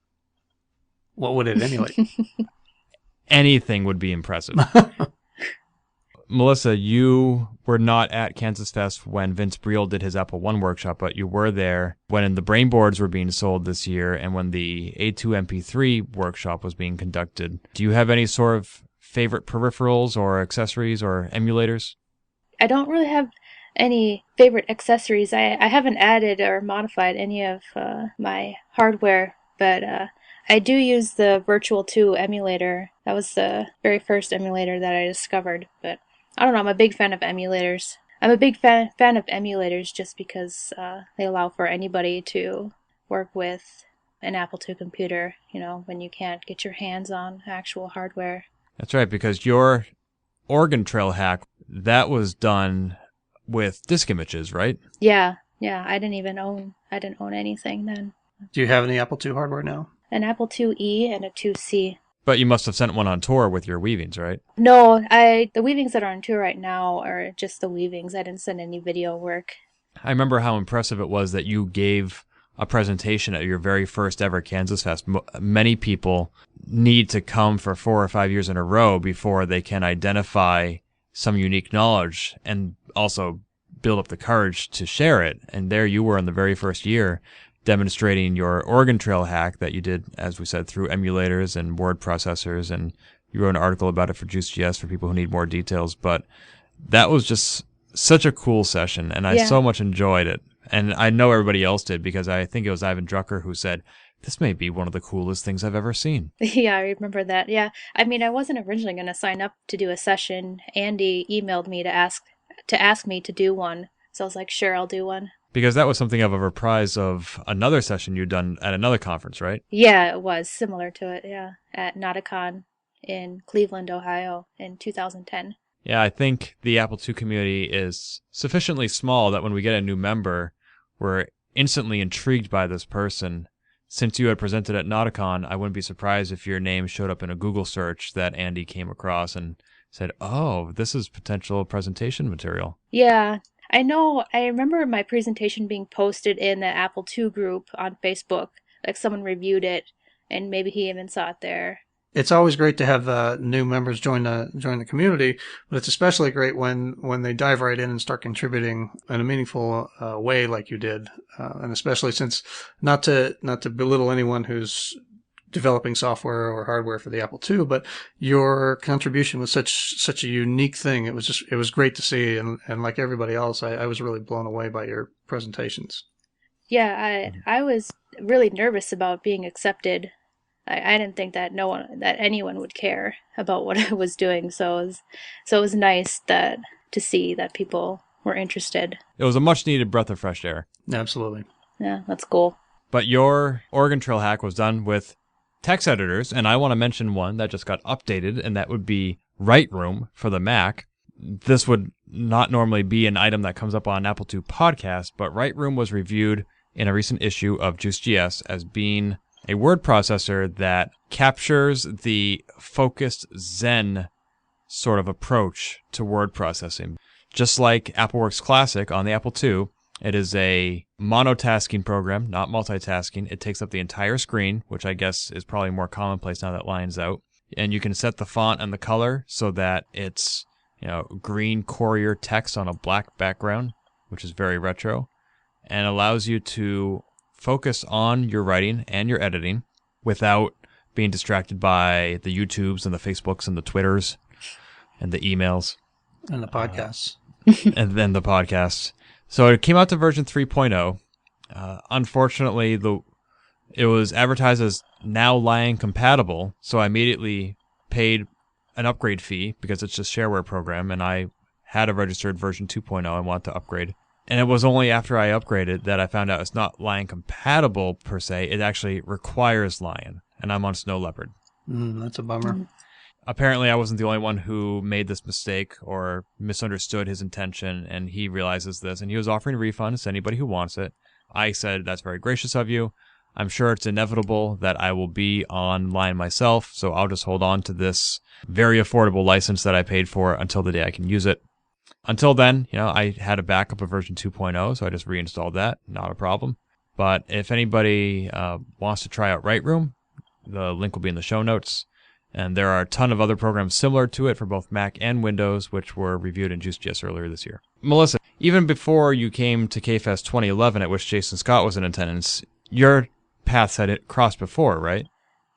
What would it emulate? Anything would be impressive. Melissa, you were not at Kansas Fest when Vince Briel did his Apple I workshop, but you were there when the Brainboards were being sold this year and when the A2 MP3 workshop was being conducted. Do you have any sort of favorite peripherals or accessories or emulators? I don't really have any favorite accessories. I haven't added or modified any of my hardware, but I do use the Virtual 2 emulator. That was the very first emulator that I discovered, but I don't know, I'm a big fan of emulators. I'm a big fan of emulators just because they allow for anybody to work with an Apple II computer, when you can't get your hands on actual hardware. That's right, because your Oregon Trail hack, that was done with disk images, right? Yeah, I didn't own anything then. Do you have any Apple II hardware now? An Apple IIe and a 2C. But you must have sent one on tour with your weavings, right? No, the weavings that are on tour right now are just the weavings. I didn't send any video work. I remember how impressive it was that you gave a presentation at your very first ever Kansas Fest. Many people need to come for 4 or 5 years in a row before they can identify some unique knowledge and also build up the courage to share it. And there you were in the very first year demonstrating your Oregon Trail hack that you did, as we said, through emulators and word processors, and you wrote an article about it for Juice.js for people who need more details. But that was just such a cool session, and I so much enjoyed it. And I know everybody else did, because I think it was Ivan Drucker who said, "This may be one of the coolest things I've ever seen." Yeah, I remember that. Yeah, I mean, I wasn't originally going to sign up to do a session. Andy emailed me to ask me to do one, so I was like, sure, I'll do one. Because that was something of a reprise of another session you'd done at another conference, right? Yeah, it was similar to it, yeah, at Nauticon in Cleveland, Ohio in 2010. Yeah, I think the Apple II community is sufficiently small that when we get a new member, we're instantly intrigued by this person. Since you had presented at Nauticon, I wouldn't be surprised if your name showed up in a Google search that Andy came across and said, "Oh, this is potential presentation material." Yeah. I remember my presentation being posted in the Apple II group on Facebook. Like someone reviewed it, and maybe he even saw it there. It's always great to have new members join the community, but it's especially great when they dive right in and start contributing in a meaningful way, like you did, and especially since not to belittle anyone who's developing software or hardware for the Apple II, but your contribution was such a unique thing. It was great to see, and like everybody else, I was really blown away by your presentations. Yeah, I was really nervous about being accepted. I didn't think that anyone would care about what I was doing, so it was nice to see that people were interested. It was a much needed breath of fresh air. Absolutely. Yeah, that's cool. But your Oregon Trail hack was done with text editors, and I want to mention one that just got updated, and that would be Lightroom for the Mac. This would not normally be an item that comes up on Apple II podcast, but Lightroom was reviewed in a recent issue of Juice.js as being a word processor that captures the focused Zen sort of approach to word processing. Just like AppleWorks Classic on the Apple II, it is a monotasking program, not multitasking. It takes up the entire screen, which I guess is probably more commonplace now that Lion's out. And you can set the font and the color so that it's, green Courier text on a black background, which is very retro, and allows you to focus on your writing and your editing without being distracted by the YouTubes and the Facebooks and the Twitters and the emails. And the podcasts. and then the podcast. So it came out to version 3.0. Unfortunately, it was advertised as now Lion compatible, so I immediately paid an upgrade fee because it's just a shareware program, and I had a registered version 2.0 and wanted to upgrade. And it was only after I upgraded that I found out it's not Lion compatible per se. It actually requires Lion, and I'm on Snow Leopard. That's a bummer. Apparently, I wasn't the only one who made this mistake or misunderstood his intention, and he realizes this, and he was offering refunds to anybody who wants it. I said, that's very gracious of you. I'm sure it's inevitable that I will be on Lion myself, so I'll just hold on to this very affordable license that I paid for until the day I can use it. Until then, I had a backup of version 2.0, so I just reinstalled that. Not a problem. But if anybody wants to try out Lightroom, the link will be in the show notes. And there are a ton of other programs similar to it for both Mac and Windows, which were reviewed in Juice.js earlier this year. Melissa, even before you came to KFest 2011, at which Jason Scott was in attendance, your paths had crossed before, right?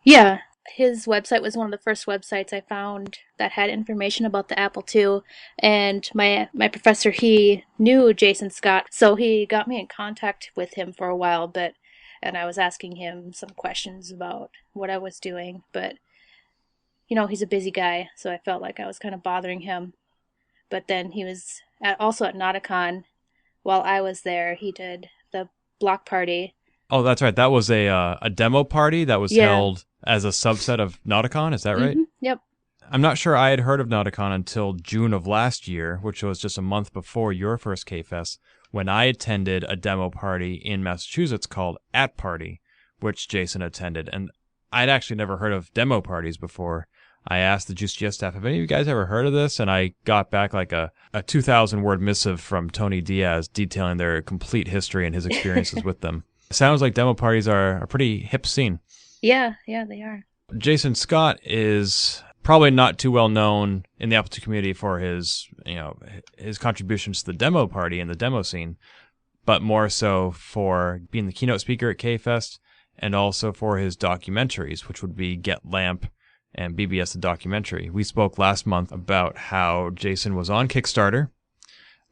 Yeah. His website was one of the first websites I found that had information about the Apple II, and my professor, he knew Jason Scott, so he got me in contact with him for a while, and I was asking him some questions about what I was doing, but, he's a busy guy, so I felt like I was kind of bothering him. But then he was also at Nauticon. While I was there, he did the block party. Oh, that's right. That was a demo party that was held as a subset of Nauticon. Is that right? Mm-hmm. Yep. I'm not sure I had heard of Nauticon until June of last year, which was just a month before your first K-Fest, when I attended a demo party in Massachusetts called At Party, which Jason attended. And I'd actually never heard of demo parties before. I asked the Juice.js staff, have any of you guys ever heard of this? And I got back like a 2,000-word missive from Tony Diaz detailing their complete history and his experiences with them. Sounds like demo parties are a pretty hip scene. Yeah, they are. Jason Scott is probably not too well known in the Apple II community for his contributions to the demo party and the demo scene, but more so for being the keynote speaker at K-Fest and also for his documentaries, which would be Get Lamp and BBS the Documentary. We spoke last month about how Jason was on Kickstarter,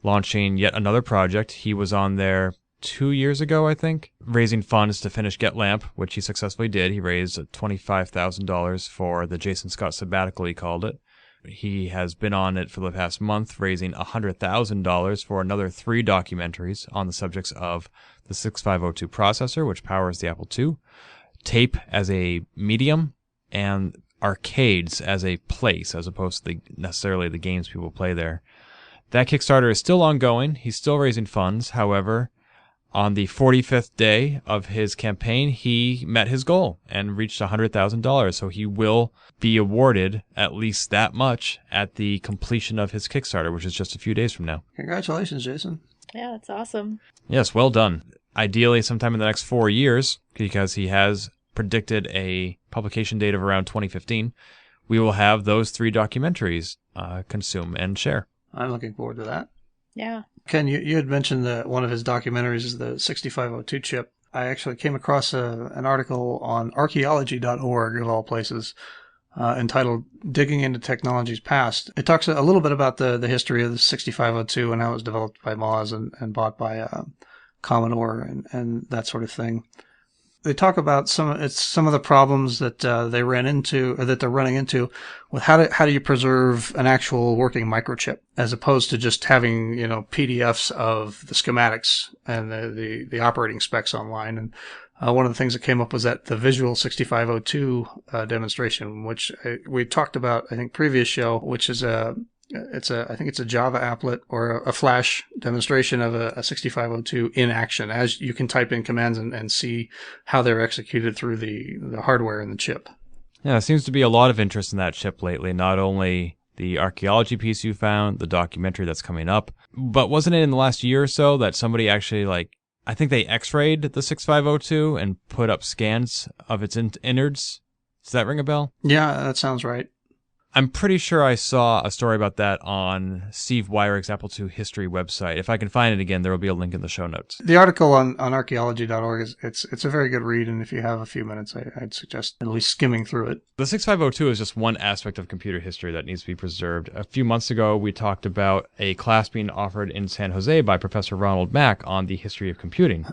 launching yet another project. He was on there 2 years ago, I think, raising funds to finish Get Lamp, which he successfully did. He raised $25,000 for the Jason Scott sabbatical, he called it. He has been on it for the past month, raising $100,000 for another 3 documentaries on the subjects of the 6502 processor, which powers the Apple II, tape as a medium, and arcades as a place, as opposed to necessarily the games people play there. That Kickstarter is still ongoing. He's still raising funds. However, on the 45th day of his campaign, he met his goal and reached $100,000. So he will be awarded at least that much at the completion of his Kickstarter, which is just a few days from now. Congratulations, Jason. Yeah, that's awesome. Yes, well done. Ideally, sometime in the next 4 years, because he has predicted a publication date of around 2015, we will have those 3 documentaries consume and share. I'm looking forward to that. Yeah. Ken, you had mentioned that one of his documentaries is the 6502 chip. I actually came across an article on archaeology.org, of all places, entitled Digging into Technology's Past. It talks a little bit about the history of the 6502 and how it was developed by Moz and bought by Commodore and that sort of thing. They talk about some of the problems that they ran into, or that they're running into, with how do you preserve an actual working microchip as opposed to just having PDFs of the schematics and the operating specs online. And one of the things that came up was that the Visual 6502 demonstration, which we talked about I think previous show, which is I think it's a Java applet or a Flash demonstration of a 6502 in action, as you can type in commands and see how they're executed through the hardware in the chip. Yeah, there seems to be a lot of interest in that chip lately, not only the archaeology piece you found, the documentary that's coming up, but wasn't it in the last year or so that somebody actually, I think they x-rayed the 6502 and put up scans of its innards? Does that ring a bell? Yeah, that sounds right. I'm pretty sure I saw a story about that on Steve Wyrick's Apple II history website. If I can find it again, there will be a link in the show notes. The article on archaeology.org it's a very good read, and if you have a few minutes, I'd suggest at least skimming through it. The 6502 is just one aspect of computer history that needs to be preserved. A few months ago, we talked about a class being offered in San Jose by Professor Ronald Mack on the history of computing.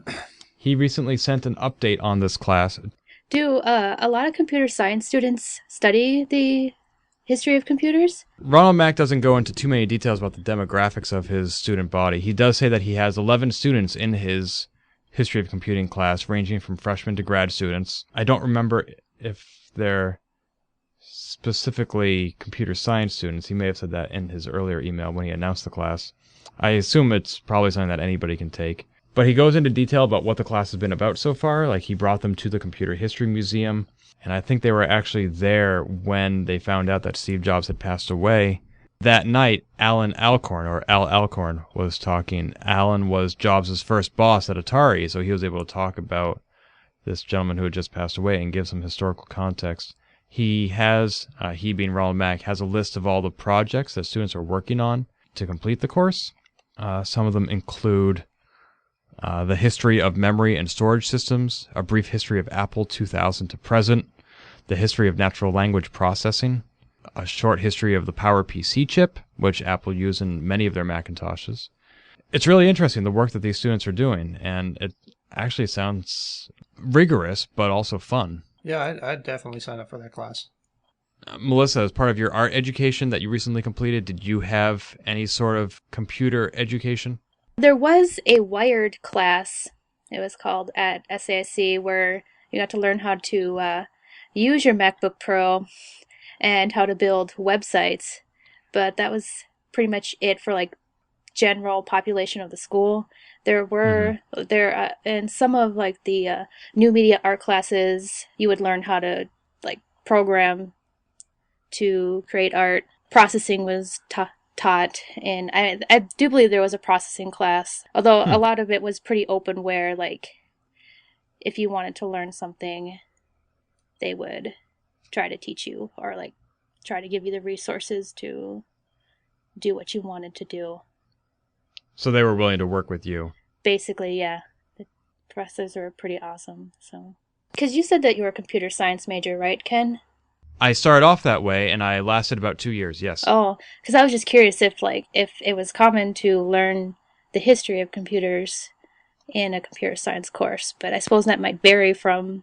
He recently sent an update on this class. Do a lot of computer science students study the history of computers? Ronald Mack doesn't go into too many details about the demographics of his student body. He does say that he has 11 students in his history of computing class, ranging from freshmen to grad students. I don't remember if they're specifically computer science students. He may have said that in his earlier email when he announced the class. I assume it's probably something that anybody can take. But he goes into detail about what the class has been about so far. Like, he brought them to the Computer History Museum, and I think they were actually there when they found out that Steve Jobs had passed away. That night, Alan Alcorn, or Al Alcorn, was talking. Alan was Jobs' first boss at Atari, so he was able to talk about this gentleman who had just passed away and give some historical context. He has, he being Ronald Mack, has a list of all the projects that students are working on to complete the course. Some of them include the history of memory and storage systems, a brief history of Apple 2000 to present, the history of natural language processing, a short history of the PowerPC chip, which Apple used in many of their Macintoshes. It's really interesting, the work that these students are doing, and it actually sounds rigorous, but also fun. Yeah, I'd definitely sign up for that class. Melissa, as part of your art education that you recently completed, did you have any sort of computer education? There was a wired class, it was called, at SAIC, where you got to learn how to use your MacBook Pro and how to build websites. But that was pretty much it for like general population of the school. There were in some of like the new media art classes, you would learn how to like program to create art. Processing was taught, and I do believe there was a processing class, although a lot of it was pretty open, where like if you wanted to learn something, they would try to teach you, or like try to give you the resources to do what you wanted to do. So they were willing to work with you? Basically, yeah. The professors are pretty awesome. So, because you said that you were a computer science major, right, Ken? I started off that way, and I lasted about 2 years, yes. Oh, because I was just curious if it was common to learn the history of computers in a computer science course, but I suppose that might vary from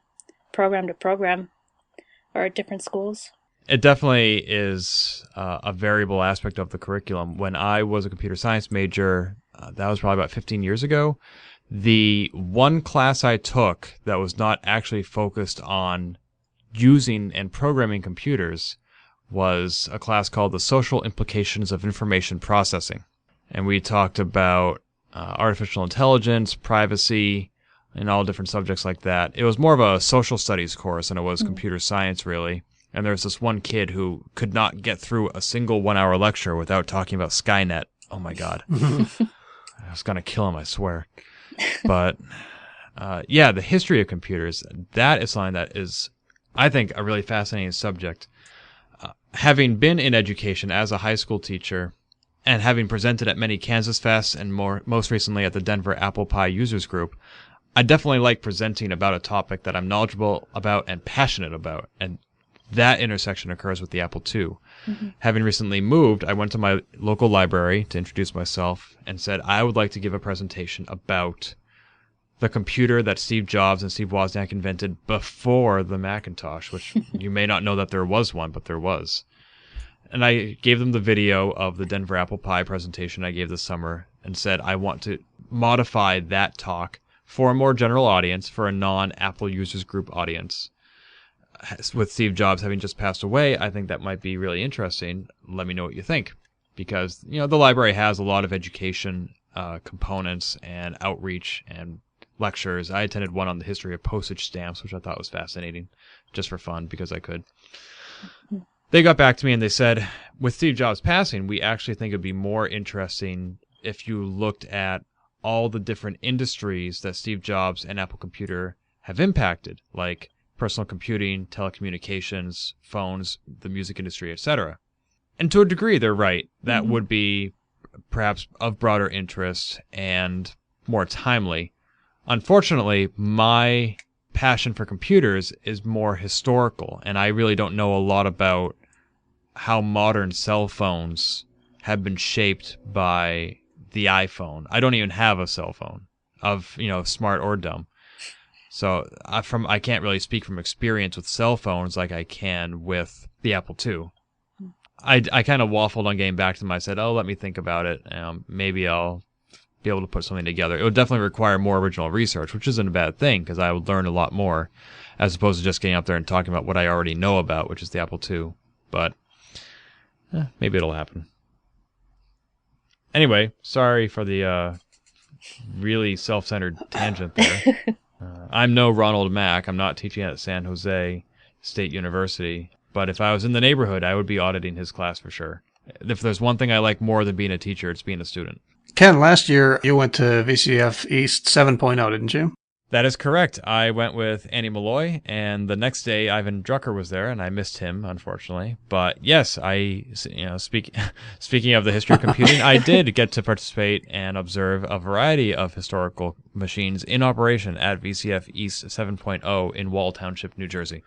program to program or at different schools. It definitely is a variable aspect of the curriculum. When I was a computer science major, that was probably about 15 years ago, the one class I took that was not actually focused on using and programming computers was a class called The Social Implications of Information Processing. And we talked about artificial intelligence, privacy, and all different subjects like that. It was more of a social studies course than it was computer science, really. And there was this one kid who could not get through a single 1 hour lecture without talking about Skynet. Oh my God. I was going to kill him, I swear. But yeah, the history of computers, that is something that is, I think, a really fascinating subject. Having been in education as a high school teacher and having presented at many Kansas Fests and most recently at the Denver Apple Pie Users Group, I definitely like presenting about a topic that I'm knowledgeable about and passionate about. And that intersection occurs with the Apple II. Mm-hmm. Having recently moved, I went to my local library to introduce myself and said I would like to give a presentation about the computer that Steve Jobs and Steve Wozniak invented before the Macintosh, which you may not know that there was one, but there was. And I gave them the video of the Denver Apple Pie presentation I gave this summer and said I want to modify that talk for a more general audience, for a non-Apple Users Group audience. With Steve Jobs having just passed away, I think that might be really interesting. Let me know what you think. Because, you know, the library has a lot of education components and outreach and lectures. I attended one on the history of postage stamps, which I thought was fascinating, just for fun, because I could. They got back to me and they said, with Steve Jobs passing, we actually think it would be more interesting if you looked at all the different industries that Steve Jobs and Apple Computer have impacted, like personal computing, telecommunications, phones, the music industry, etc. And to a degree, they're right. That would be perhaps of broader interest and more timely. Unfortunately, my passion for computers is more historical, and I really don't know a lot about how modern cell phones have been shaped by the iPhone. I don't even have a cell phone of, smart or dumb. So I can't really speak from experience with cell phones like I can with the Apple II. I kind of waffled on getting back to them. I said, let me think about it. Maybe I'll be able to put something together. It would definitely require more original research, which isn't a bad thing because I would learn a lot more as opposed to just getting up there and talking about what I already know about, which is the Apple II. But maybe it'll happen. Anyway, sorry for the really self-centered tangent there. I'm no Ronald Mack. I'm not teaching at San Jose State University. But if I was in the neighborhood, I would be auditing his class for sure. If there's one thing I like more than being a teacher, it's being a student. Ken, last year you went to VCF East 7.0, didn't you? That is correct. I went with Annie Malloy, and the next day Ivan Drucker was there, and I missed him, unfortunately. But yes, speaking of the history of computing, I did get to participate and observe a variety of historical machines in operation at VCF East 7.0 in Wall Township, New Jersey.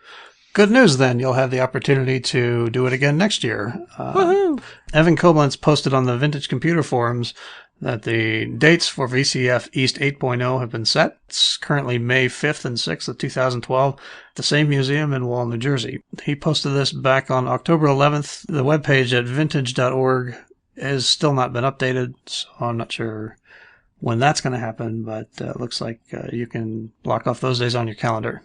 Good news, then. You'll have the opportunity to do it again next year. Woohoo! Evan Koblenz posted on the Vintage Computer Forums that the dates for VCF East 8.0 have been set. It's currently May 5th and 6th of 2012 at the same museum in Wall, New Jersey. He posted this back on October 11th. The webpage at vintage.org has still not been updated, so I'm not sure when that's going to happen, but it looks like you can block off those days on your calendar.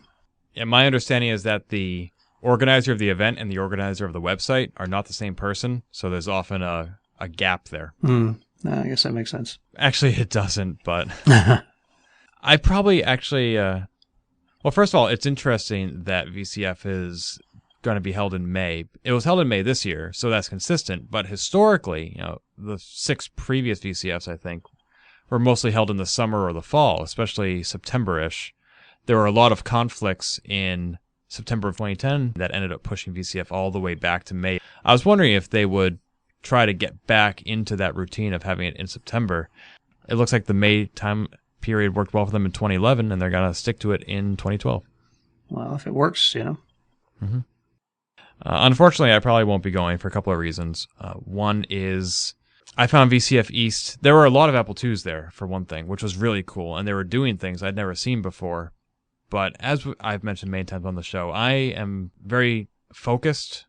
Yeah, my understanding is that the organizer of the event and the organizer of the website are not the same person, so there's often a gap there. I guess that makes sense. Actually, it doesn't, but I probably actually... well, first of all, it's interesting that VCF is going to be held in May. It was held in May this year, so that's consistent, but historically, the 6 previous VCFs, I think, were mostly held in the summer or the fall, especially September-ish. There were a lot of conflicts in September of 2010 that ended up pushing VCF all the way back to May. I was wondering if they would try to get back into that routine of having it in September. It looks like the May time period worked well for them in 2011, and they're going to stick to it in 2012. Well, if it works, Mm-hmm. Unfortunately, I probably won't be going for a couple of reasons. One is I found VCF East. There were a lot of Apple IIs there, for one thing, which was really cool, and they were doing things I'd never seen before. But as I've mentioned many times on the show, I am very focused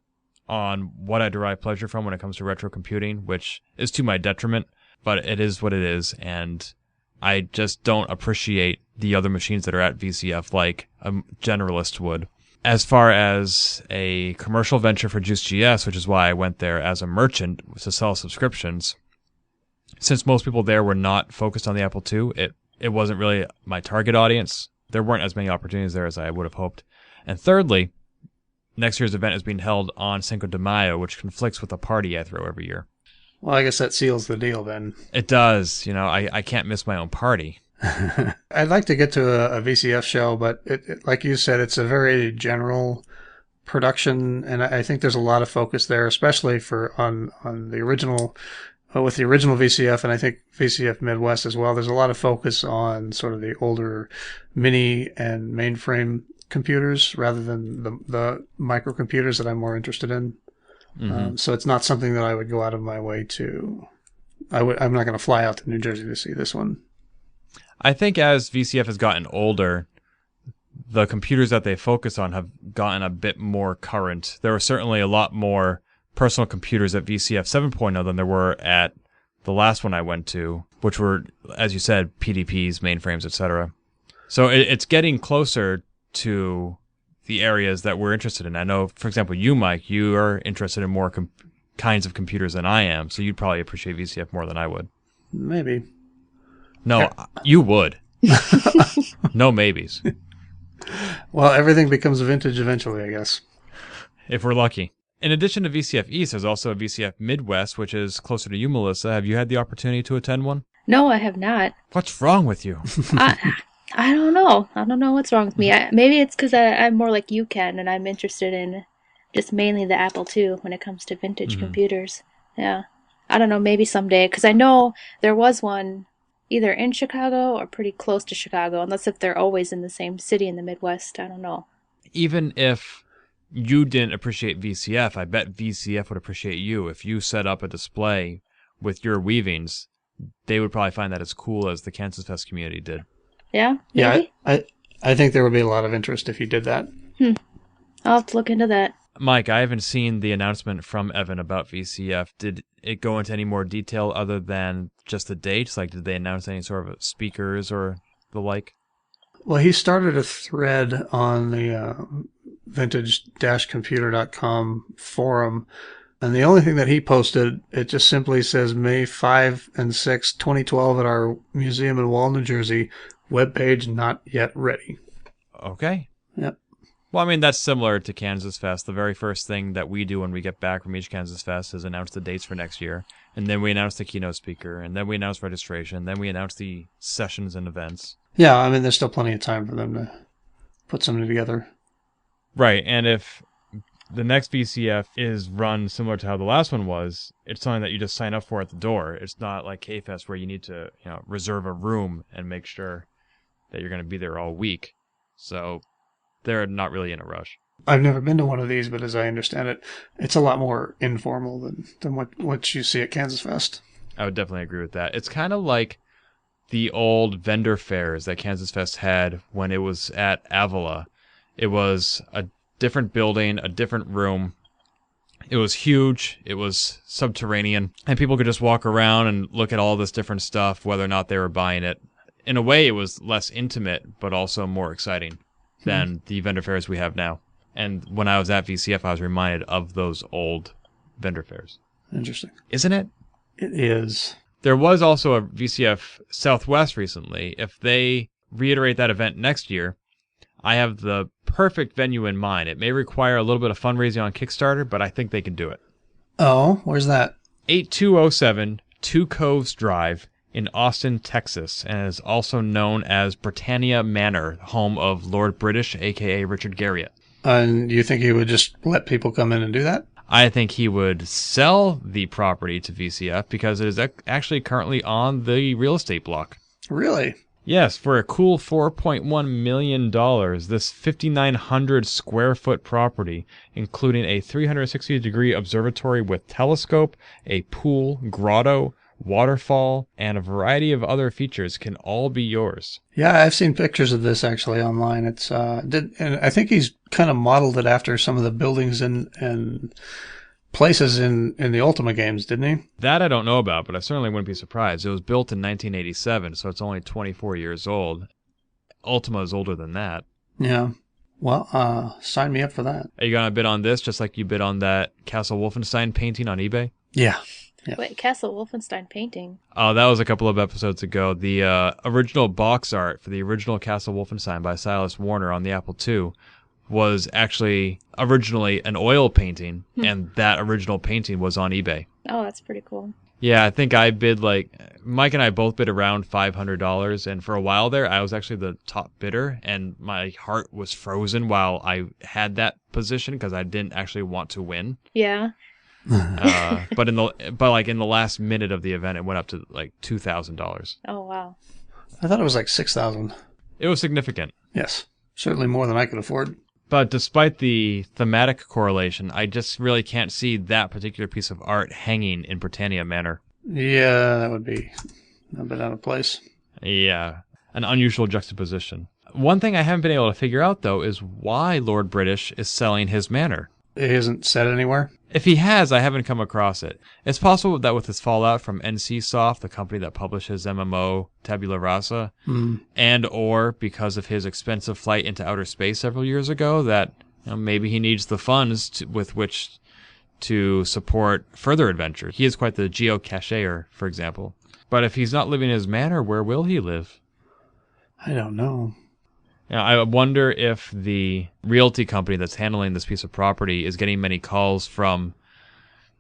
on what I derive pleasure from when it comes to retro computing, which is to my detriment, but it is what it is, and I just don't appreciate the other machines that are at VCF like a generalist would. As far as a commercial venture for JuiceGS, which is why I went there as a merchant to sell subscriptions, since most people there were not focused on the Apple II, it wasn't really my target audience. There weren't as many opportunities there as I would have hoped. And thirdly, next year's event is being held on Cinco de Mayo, which conflicts with a party I throw every year. Well, I guess that seals the deal then. It does. I can't miss my own party. I'd like to get to a VCF show, but like you said, it's a very general production, and I think there's a lot of focus there, especially on the original, with the original VCF, and I think VCF Midwest as well. There's a lot of focus on sort of the older mini and mainframe computers rather than the microcomputers that I'm more interested in. Mm-hmm. So it's not something that I would go out of my way to. I'm not going to fly out to New Jersey to see this one. I think as VCF has gotten older, the computers that they focus on have gotten a bit more current. There were certainly a lot more personal computers at VCF 7.0 than there were at the last one I went to, which were, as you said, PDPs, mainframes, etc. So it's getting closer to the areas that we're interested in. I know, for example, you, Mike, you are interested in more kinds of computers than I am, so you'd probably appreciate VCF more than I would. Maybe. No, you would. No maybes. Well, everything becomes vintage eventually, I guess. If we're lucky. In addition to VCF East, there's also a VCF Midwest, which is closer to you, Melissa. Have you had the opportunity to attend one? No, I have not. What's wrong with you? I don't know. I don't know what's wrong with me. Maybe it's because I'm more like you, Ken, and I'm interested in just mainly the Apple II when it comes to vintage computers. Yeah. I don't know, maybe someday, because I know there was one either in Chicago or pretty close to Chicago, unless if they're always in the same city in the Midwest. I don't know. Even if you didn't appreciate VCF, I bet VCF would appreciate you. If you set up a display with your weavings, they would probably find that as cool as the Kansas Fest community did. Yeah? Yeah, Maybe? I think there would be a lot of interest if you did that. I'll have to look into that. Mike, I haven't seen the announcement from Evan about VCF. Did it go into any more detail other than just the dates? Like, did they announce any sort of speakers or the like? Well, he started a thread on the vintage-computer.com forum, and the only thing that he posted, it just simply says May 5 and 6, 2012 at our museum in Wall, New Jersey. Webpage not yet ready. Okay. Yep. Well, I mean, that's similar to Kansas Fest. The very first thing that we do when we get back from each Kansas Fest is announce the dates for next year. And then we announce the keynote speaker. And then we announce registration. Then we announce the sessions and events. Yeah, I mean, there's still plenty of time for them to put something together. Right. And if the next VCF is run similar to how the last one was, it's something that you just sign up for at the door. It's not like K-Fest where you need to, reserve a room and make sure that you're going to be there all week. So they're not really in a rush. I've never been to one of these, but as I understand it, it's a lot more informal than what you see at Kansas Fest. I would definitely agree with that. It's kind of like the old vendor fairs that Kansas Fest had when it was at Avila. It was a different building, a different room. It was huge. It was subterranean. And people could just walk around and look at all this different stuff, whether or not they were buying it. In a way, it was less intimate, but also more exciting than the vendor fairs we have now. And when I was at VCF, I was reminded of those old vendor fairs. Interesting. Isn't it? It is. There was also a VCF Southwest recently. If they reiterate that event next year, I have the perfect venue in mind. It may require a little bit of fundraising on Kickstarter, but I think they can do it. Oh, where's that? 8207 Two Coves Drive in Austin, Texas, and is also known as Britannia Manor, home of Lord British, a.k.a. Richard Garriott. And you think he would just let people come in and do that? I think he would sell the property to VCF because it is actually currently on the real estate block. Really? Yes, for a cool $4.1 million, this 5,900 square foot property, including a 360-degree observatory with telescope, a pool, grotto, waterfall, and a variety of other features can all be yours. Yeah, I've seen pictures of this actually online. It's and I think he's kind of modeled it after some of the buildings and places in the Ultima games, didn't he? That I don't know about, but I certainly wouldn't be surprised. It was built in 1987, so it's only 24 years old. Ultima is older than that. Yeah. Well, sign me up for that. Are you going to bid on this just like you bid on that Castle Wolfenstein painting on eBay? Yeah. Yeah. Wait, Castle Wolfenstein painting? Oh, that was a couple of episodes ago. The original box art for the original Castle Wolfenstein by Silas Warner on the Apple II was actually originally an oil painting, and that original painting was on eBay. Oh, that's pretty cool. Yeah, I think I bid Mike and I both bid around $500, and for a while there, I was actually the top bidder, and my heart was frozen while I had that position because I didn't actually want to win. Yeah. But in the last minute of the event, it went up to like $2,000. Oh, wow. I thought it was like 6,000. It was significant. Yes. Certainly more than I could afford. But despite the thematic correlation, I just really can't see that particular piece of art hanging in Britannia Manor. Yeah, that would be a bit out of place. Yeah, an unusual juxtaposition. One thing I haven't been able to figure out, though, is why Lord British is selling his manor. It isn't said anywhere? If he has, I haven't come across it. It's possible that with his fallout from NCSoft, the company that publishes MMO Tabula Rasa, and or because of his expensive flight into outer space several years ago, that maybe he needs the funds with which to support further adventure. He is quite the geocacher, for example. But if he's not living in his manor, where will he live? I don't know. Now, I wonder if the realty company that's handling this piece of property is getting many calls from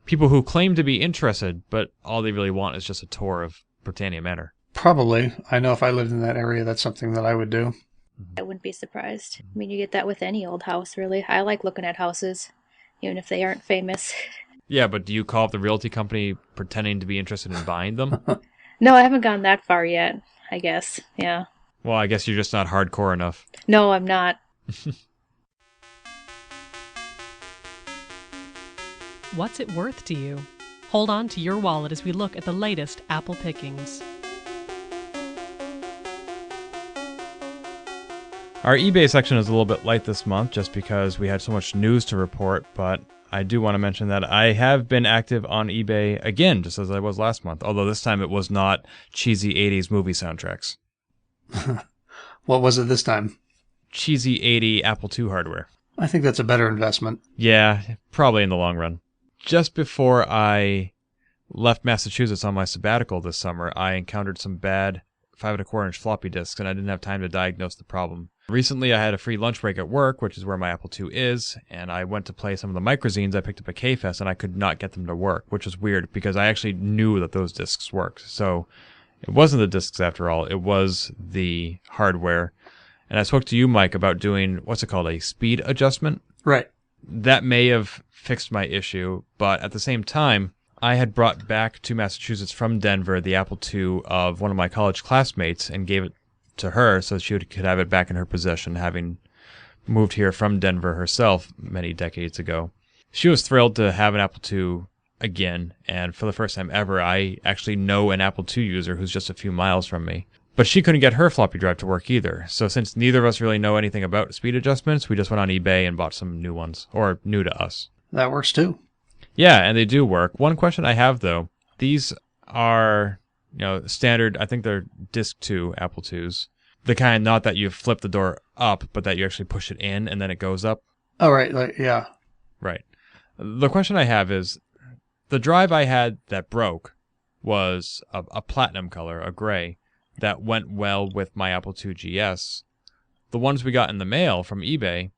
people who claim to be interested, but all they really want is just a tour of Britannia Manor. Probably. I know if I lived in that area, that's something that I would do. I wouldn't be surprised. I mean, you get that with any old house, really. I like looking at houses. even if they aren't famous. Yeah, but do you call up the realty company pretending to be interested in buying them? No, I haven't gone that far yet, I guess. Yeah. Well, I guess you're just not hardcore enough. No, I'm not. What's it worth to you? Hold on to your wallet as we look at the latest Apple pickings. Our eBay section is a little bit light this month just because we had so much news to report, but I do want to mention that I have been active on eBay again, just as I was last month, although this time it was not cheesy 80s movie soundtracks. What was it this time? Cheesy 80 Apple II hardware. I think that's a better investment. Yeah, probably in the long run. Just before I left Massachusetts on my sabbatical this summer, I encountered some bad 5.25-inch floppy disks, and I didn't have time to diagnose the problem. Recently, I had a free lunch break at work, which is where my Apple II is, and I went to play some of the microzines I picked up at K-Fest, and I could not get them to work, which was weird because I actually knew that those disks worked. So it wasn't the disks after all, it was the hardware. And I spoke to you, Mike, about doing, what's it called, a speed adjustment? Right. That may have fixed my issue, but at the same time, I had brought back to Massachusetts from Denver the Apple II of one of my college classmates and gave it to her so she could have it back in her possession, having moved here from Denver herself many decades ago. She was thrilled to have an Apple II again, and for the first time ever, I actually know an Apple II user who's just a few miles from me. But she couldn't get her floppy drive to work either, so since neither of us really know anything about speed adjustments, we just went on eBay and bought some new ones, or new to us. That works too. Yeah, and they do work. One question I have, though, these are, standard, I think they're Disc 2 Apple IIs. The kind, not that you flip the door up, but that you actually push it in and then it goes up. Oh, right. Yeah. Right. The question I have is, the drive I had that broke was a platinum color, a gray, that went well with my Apple II GS. The ones we got in the mail from eBay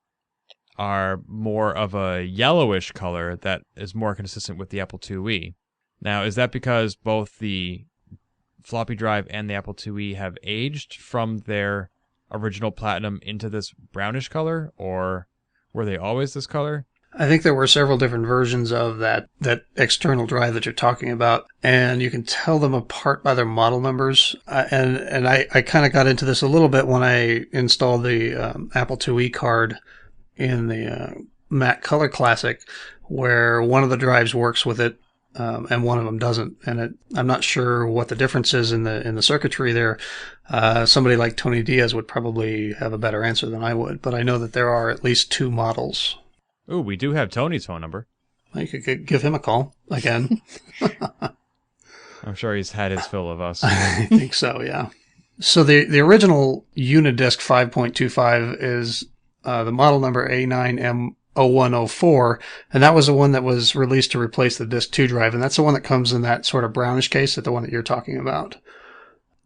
are more of a yellowish color that is more consistent with the Apple IIe. Now, is that because both the floppy drive and the Apple IIe have aged from their original platinum into this brownish color, or were they always this color? I think there were several different versions of that external drive that you're talking about, and you can tell them apart by their model numbers. And I kind of got into this a little bit when I installed the Apple IIe card in the Mac Color Classic, where one of the drives works with it and one of them doesn't. And I'm not sure what the difference is in the circuitry there. Somebody like Tony Diaz would probably have a better answer than I would, but I know that there are at least two models. Ooh, we do have Tony's phone number. You could give him a call again. I'm sure he's had his fill of us. I think so, yeah. So the original Unidisc 5.25 is the model number A9M0104, and that was the one that was released to replace the Disc 2 drive, and that's the one that comes in that sort of brownish case, the one that you're talking about.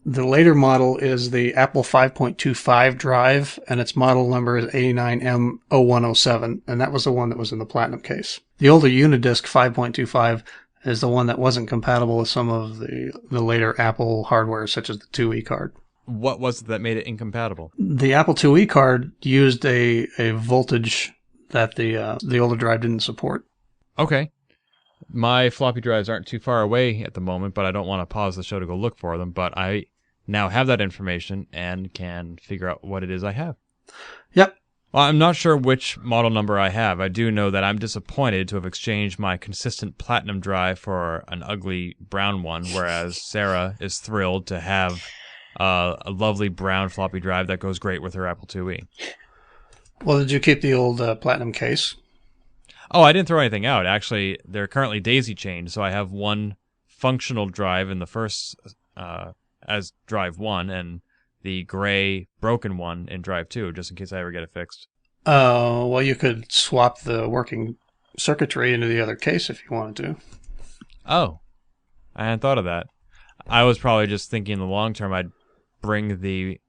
The later model is the Apple 5.25 drive, and its model number is A9M0107, and that was the one that was in the platinum case. The older Unidisc 5.25 is the one that wasn't compatible with some of the later Apple hardware, such as the 2E card. What was it that made it incompatible? The Apple IIe card used a voltage that the older drive didn't support. Okay. My floppy drives aren't too far away at the moment, but I don't want to pause the show to go look for them. But I now have that information and can figure out what it is I have. Yep. Well, I'm not sure which model number I have. I do know that I'm disappointed to have exchanged my consistent platinum drive for an ugly brown one, whereas Sarah is thrilled to have a lovely brown floppy drive that goes great with her Apple IIe. Well, did you keep the old platinum case? Oh, I didn't throw anything out. Actually, they're currently daisy-chained, so I have one functional drive in the first as drive 1 and the gray broken one in drive 2, just in case I ever get it fixed. Well, you could swap the working circuitry into the other case if you wanted to. Oh, I hadn't thought of that. I was probably just thinking in the long term I'd bring the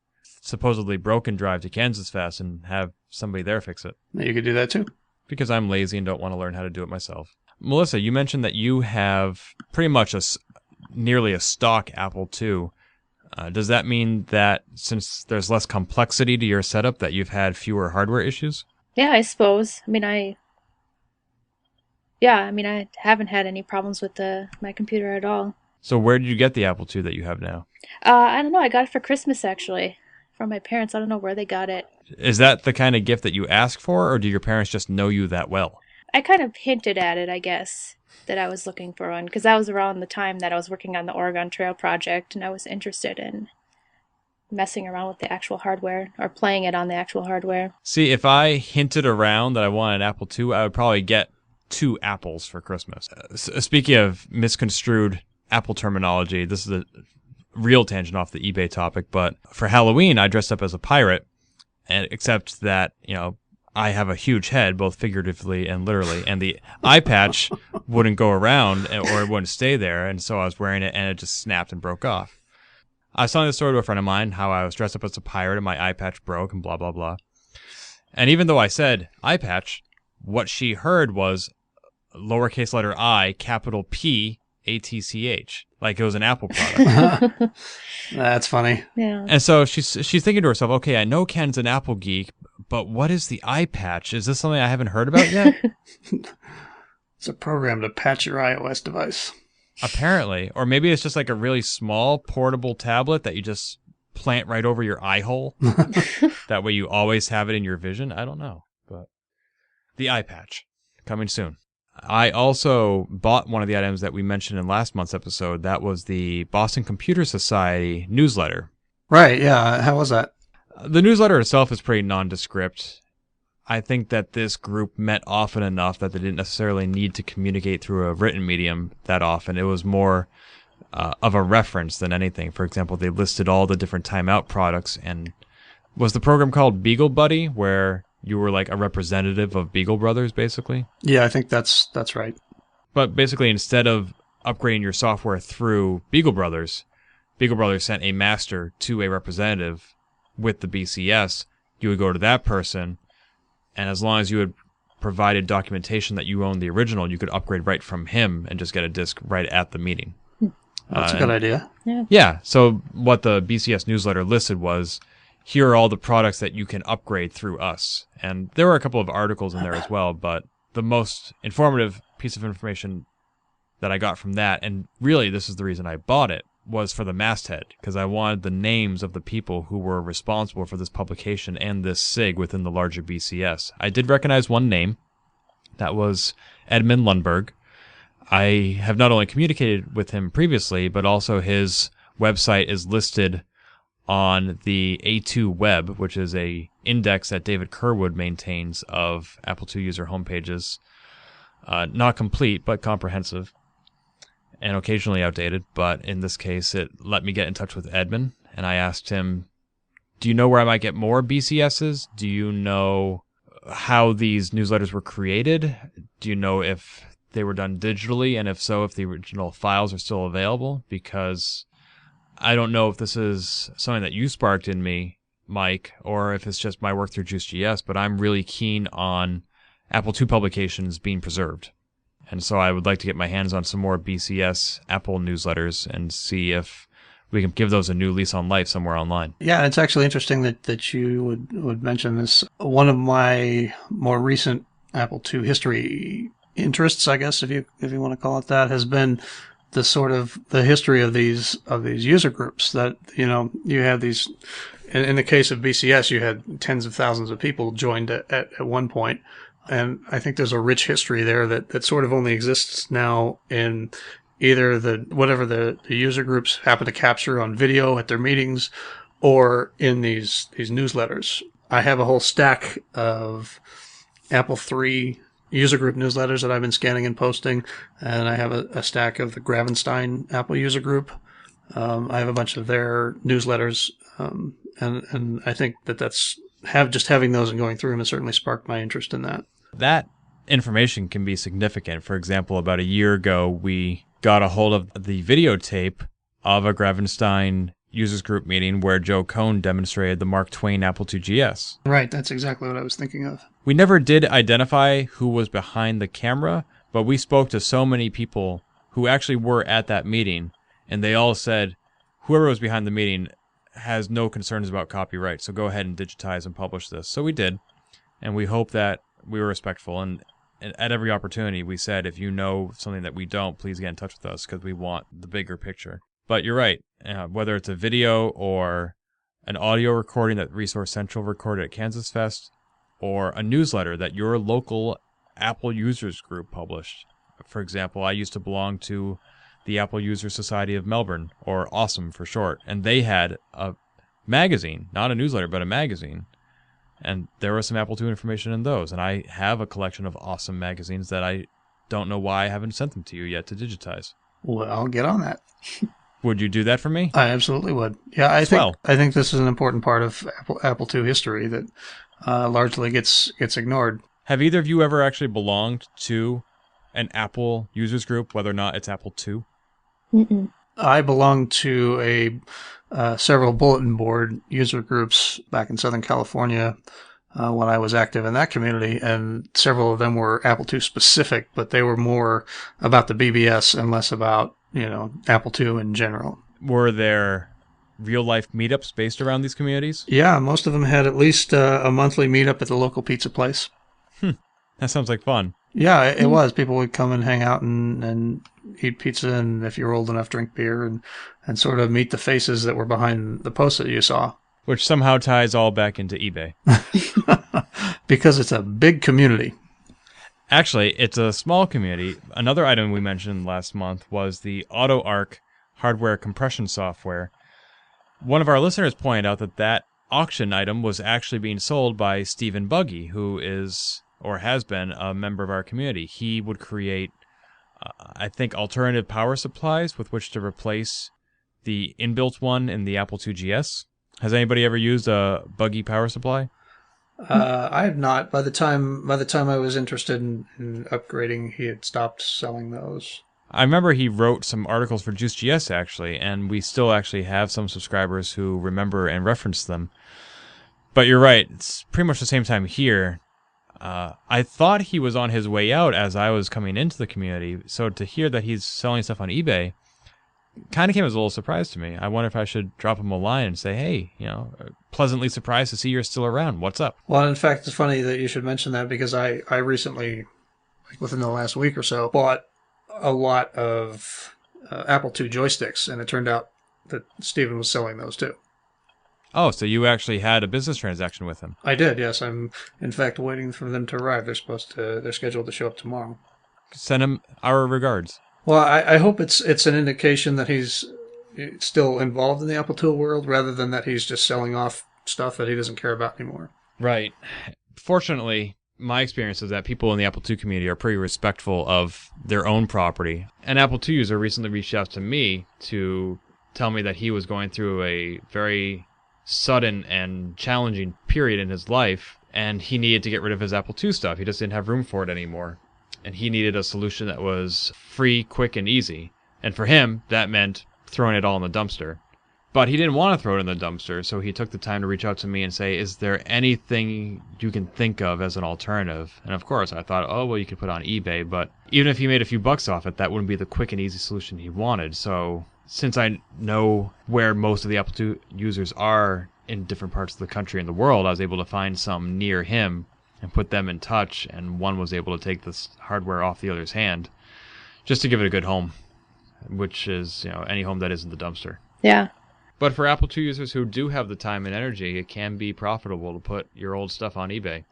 supposedly broken drive to Kansas Fest and have somebody there fix it. You could do that too. Because I'm lazy and don't want to learn how to do it myself. Melissa, you mentioned that you have pretty much nearly a stock Apple II. Does that mean that since there's less complexity to your setup that you've had fewer hardware issues? Yeah, I suppose. I mean, I yeah, I mean, I haven't had any problems with my computer at all. So where did you get the Apple II that you have now? I don't know. I got it for Christmas, actually, from my parents. I don't know where they got it. Is that the kind of gift that you ask for, or do your parents just know you that well? I kind of hinted at it, I guess, that I was looking for one, because that was around the time that I was working on the Oregon Trail project, and I was interested in messing around with the actual hardware, or playing it on the actual hardware. See, if I hinted around that I wanted an Apple II, I would probably get 2 apples for Christmas. Speaking of misconstrued Apple terminology, this is a real tangent off the eBay topic, but for Halloween, I dressed up as a pirate, and except that, I have a huge head, both figuratively and literally, and the eye patch wouldn't go around, or it wouldn't stay there, and so I was wearing it, and it just snapped and broke off. I was telling the story to a friend of mine, how I was dressed up as a pirate, and my eye patch broke, and blah, blah, blah. And even though I said eye patch, what she heard was lowercase letter I, capital P, ATCH, like it was an Apple product. That's funny. Yeah. And so she's thinking to herself, okay, I know Ken's an Apple geek, but what is the eye patch? Is this something I haven't heard about yet? It's a program to patch your iOS device. Apparently. Or maybe it's just like a really small portable tablet that you just plant right over your eye hole. That way you always have it in your vision. I don't know. But the eye patch, coming soon. I also bought one of the items that we mentioned in last month's episode. That was the Boston Computer Society newsletter. Right, yeah. How was that? The newsletter itself is pretty nondescript. I think that this group met often enough that they didn't necessarily need to communicate through a written medium that often. It was more of a reference than anything. For example, they listed all the different timeout products, and was the program called Beagle Buddy, where you were like a representative of Beagle Brothers, basically? Yeah, I think that's right. But basically, instead of upgrading your software through Beagle Brothers sent a master to a representative with the BCS. You would go to that person, and as long as you had provided documentation that you owned the original, you could upgrade right from him and just get a disk right at the meeting. That's a good idea. Yeah, so what the BCS newsletter listed was, here are all the products that you can upgrade through us. And there were a couple of articles in there as well, but the most informative piece of information that I got from that, and really this is the reason I bought it, was for the masthead, because I wanted the names of the people who were responsible for this publication and this SIG within the larger BCS. I did recognize one name. That was Edmund Lundberg. I have not only communicated with him previously, but also his website is listed on the A2 Web, which is a index that David Kerwood maintains of Apple II user homepages. Not complete, but comprehensive, and occasionally outdated. But in this case, it let me get in touch with Edmund, and I asked him, do you know where I might get more BCSs? Do you know how these newsletters were created? Do you know if they were done digitally, and if so, if the original files are still available? Because I don't know if this is something that you sparked in me, Mike, or if it's just my work through JuiceGS, but I'm really keen on Apple II publications being preserved. And so I would like to get my hands on some more BCS Apple newsletters and see if we can give those a new lease on life somewhere online. Yeah, it's actually interesting that you would mention this. One of my more recent Apple II history interests, I guess, if you want to call it that, has been the sort of the history of these user groups that, you have these, in the case of BCS, you had tens of thousands of people joined at one point. And I think there's a rich history there that sort of only exists now in either whatever the user groups happen to capture on video at their meetings or in these newsletters. I have a whole stack of Apple III user group newsletters that I've been scanning and posting, and I have a stack of the Gravenstein Apple user group. I have a bunch of their newsletters, and I think that's having those and going through them has certainly sparked my interest in that. That information can be significant. For example, about a year ago, we got a hold of the videotape of a Gravenstein users group meeting where Joe Cohn demonstrated the Mark Twain Apple II GS. Right, that's exactly what I was thinking of. We never did identify who was behind the camera, but we spoke to so many people who actually were at that meeting, and they all said, whoever was behind the meeting has no concerns about copyright, so go ahead and digitize and publish this. So we did, and we hope that we were respectful. And at every opportunity, we said, if you know something that we don't, please get in touch with us because we want the bigger picture. But you're right. Whether it's a video or an audio recording that Resource Central recorded at Kansas Fest, or a newsletter that your local Apple users group published. For example, I used to belong to the Apple User Society of Melbourne, or AWESOME for short, and they had a magazine, not a newsletter, but a magazine. And there was some Apple II information in those, and I have a collection of awesome magazines that I don't know why I haven't sent them to you yet to digitize. Well, I'll get on that. Would you do that for me? I absolutely would. Yeah, I think this is an important part of Apple II history that largely gets ignored. Have either of you ever actually belonged to an Apple users group, whether or not it's Apple II? Mm-mm. I belonged to several bulletin board user groups back in Southern California when I was active in that community, and several of them were Apple II specific, but they were more about the BBS and less about, Apple II in general. Were there real-life meetups based around these communities? Yeah, most of them had at least a monthly meetup at the local pizza place. That sounds like fun. Yeah, it was. People would come and hang out and eat pizza, and if you were old enough, drink beer, and sort of meet the faces that were behind the posts that you saw. Which somehow ties all back into eBay. Because it's a big community. Actually, it's a small community. Another item we mentioned last month was the AutoArc hardware compression software. One of our listeners pointed out that auction item was actually being sold by Stephen Buggy, who is, or has been, a member of our community. He would create, I think, alternative power supplies with which to replace the inbuilt one in the Apple II GS. Has anybody ever used a Buggy power supply? I have not. By the time I was interested in upgrading, he had stopped selling those. I remember he wrote some articles for JuiceGS, actually, and we still actually have some subscribers who remember and reference them. But you're right, it's pretty much the same time here. I thought he was on his way out as I was coming into the community, so to hear that he's selling stuff on eBay kind of came as a little surprise to me. I wonder if I should drop him a line and say, hey, pleasantly surprised to see you're still around. What's up? Well, in fact, it's funny that you should mention that because I recently, within the last week or so, bought a lot of Apple II joysticks, and it turned out that Stephen was selling those too. Oh, so you actually had a business transaction with him? I did, yes. I'm, in fact, waiting for them to arrive. They're scheduled to show up tomorrow. Send him our regards. Well, I hope it's an indication that he's still involved in the Apple II world rather than that he's just selling off stuff that he doesn't care about anymore. Right. Fortunately, my experience is that people in the Apple II community are pretty respectful of their own property. An Apple II user recently reached out to me to tell me that he was going through a very sudden and challenging period in his life, and he needed to get rid of his Apple II stuff. He just didn't have room for it anymore. And he needed a solution that was free, quick, and easy. And for him, that meant throwing it all in the dumpster. But he didn't want to throw it in the dumpster, so he took the time to reach out to me and say, is there anything you can think of as an alternative? And of course, I thought, oh, well, you could put it on eBay. But even if he made a few bucks off it, that wouldn't be the quick and easy solution he wanted. So since I know where most of the Apple II users are in different parts of the country and the world, I was able to find some near him and put them in touch, and one was able to take this hardware off the other's hand just to give it a good home, which is, any home that isn't the dumpster. Yeah. But for Apple II users who do have the time and energy, it can be profitable to put your old stuff on eBay.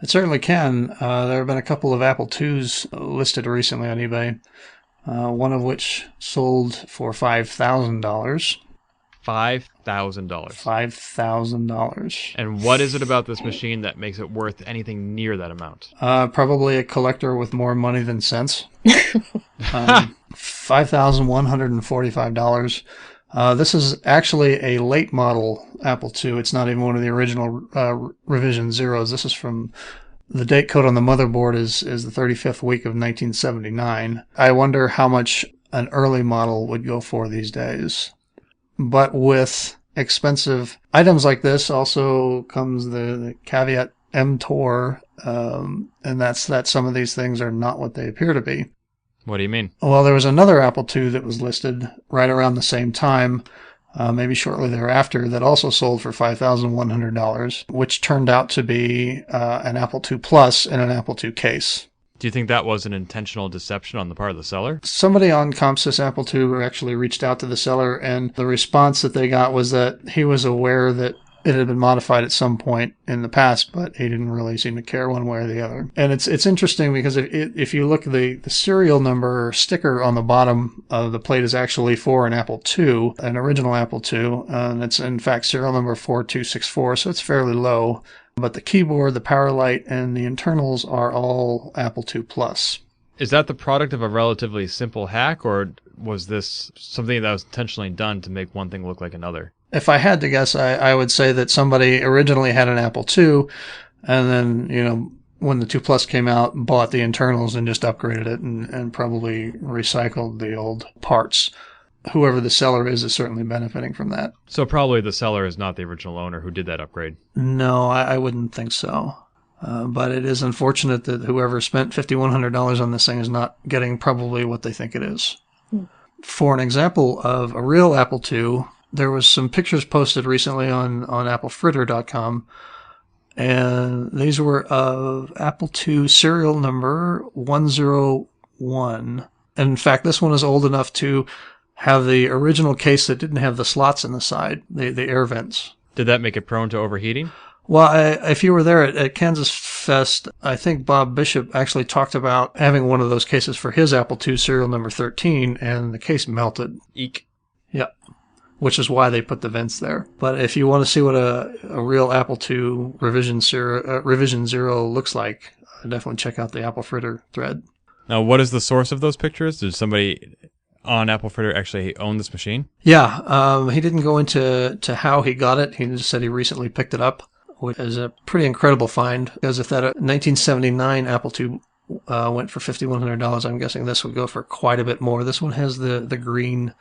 It certainly can. There have been a couple of Apple IIs listed recently on eBay, one of which sold for $5,000. $5,000. $5,000. And what is it about this machine that makes it worth anything near that amount? Probably a collector with more money than sense. $5,145. This is actually a late model Apple II. It's not even one of the original revision zeros. This is from the date code on the motherboard is the 35th week of 1979. I wonder how much an early model would go for these days. But with expensive items like this also comes the caveat emptor, and that's that some of these things are not what they appear to be. What do you mean? Well, there was another Apple II that was listed right around the same time, maybe shortly thereafter, that also sold for $5,100, which turned out to be an Apple II Plus in an Apple II case. Do you think that was an intentional deception on the part of the seller? Somebody on CompSys Apple II actually reached out to the seller, and the response that they got was that he was aware that it had been modified at some point in the past, but he didn't really seem to care one way or the other. And it's interesting because if you look, the serial number sticker on the bottom of the plate is actually for an Apple II, an original Apple II, and it's in fact serial number 4264, so it's fairly low. But the keyboard, the power light, and the internals are all Apple II Plus. Is that the product of a relatively simple hack, or was this something that was intentionally done to make one thing look like another? If I had to guess, I would say that somebody originally had an Apple II, and then, when the 2 Plus came out, bought the internals and just upgraded it and probably recycled the old parts. Whoever the seller is certainly benefiting from that. So probably the seller is not the original owner who did that upgrade. No, I wouldn't think so. But it is unfortunate that whoever spent $5,100 on this thing is not getting probably what they think it is. For an example of a real Apple II, there was some pictures posted recently on applefritter.com, and these were of Apple II serial number 101. And in fact, this one is old enough to have the original case that didn't have the slots in the side, the air vents. Did that make it prone to overheating? Well, if you were there at Kansas Fest, I think Bob Bishop actually talked about having one of those cases for his Apple II serial number 13, and the case melted. Eek. Yep. Which is why they put the vents there. But if you want to see what a real Apple II Revision 0 looks like, definitely check out the Apple Fritter thread. Now, what is the source of those pictures? Did somebody on Apple Fritter actually own this machine? Yeah, he didn't go into how he got it. He just said he recently picked it up, which is a pretty incredible find. Because if that 1979 Apple II went for $5,100, I'm guessing this would go for quite a bit more. This one has the green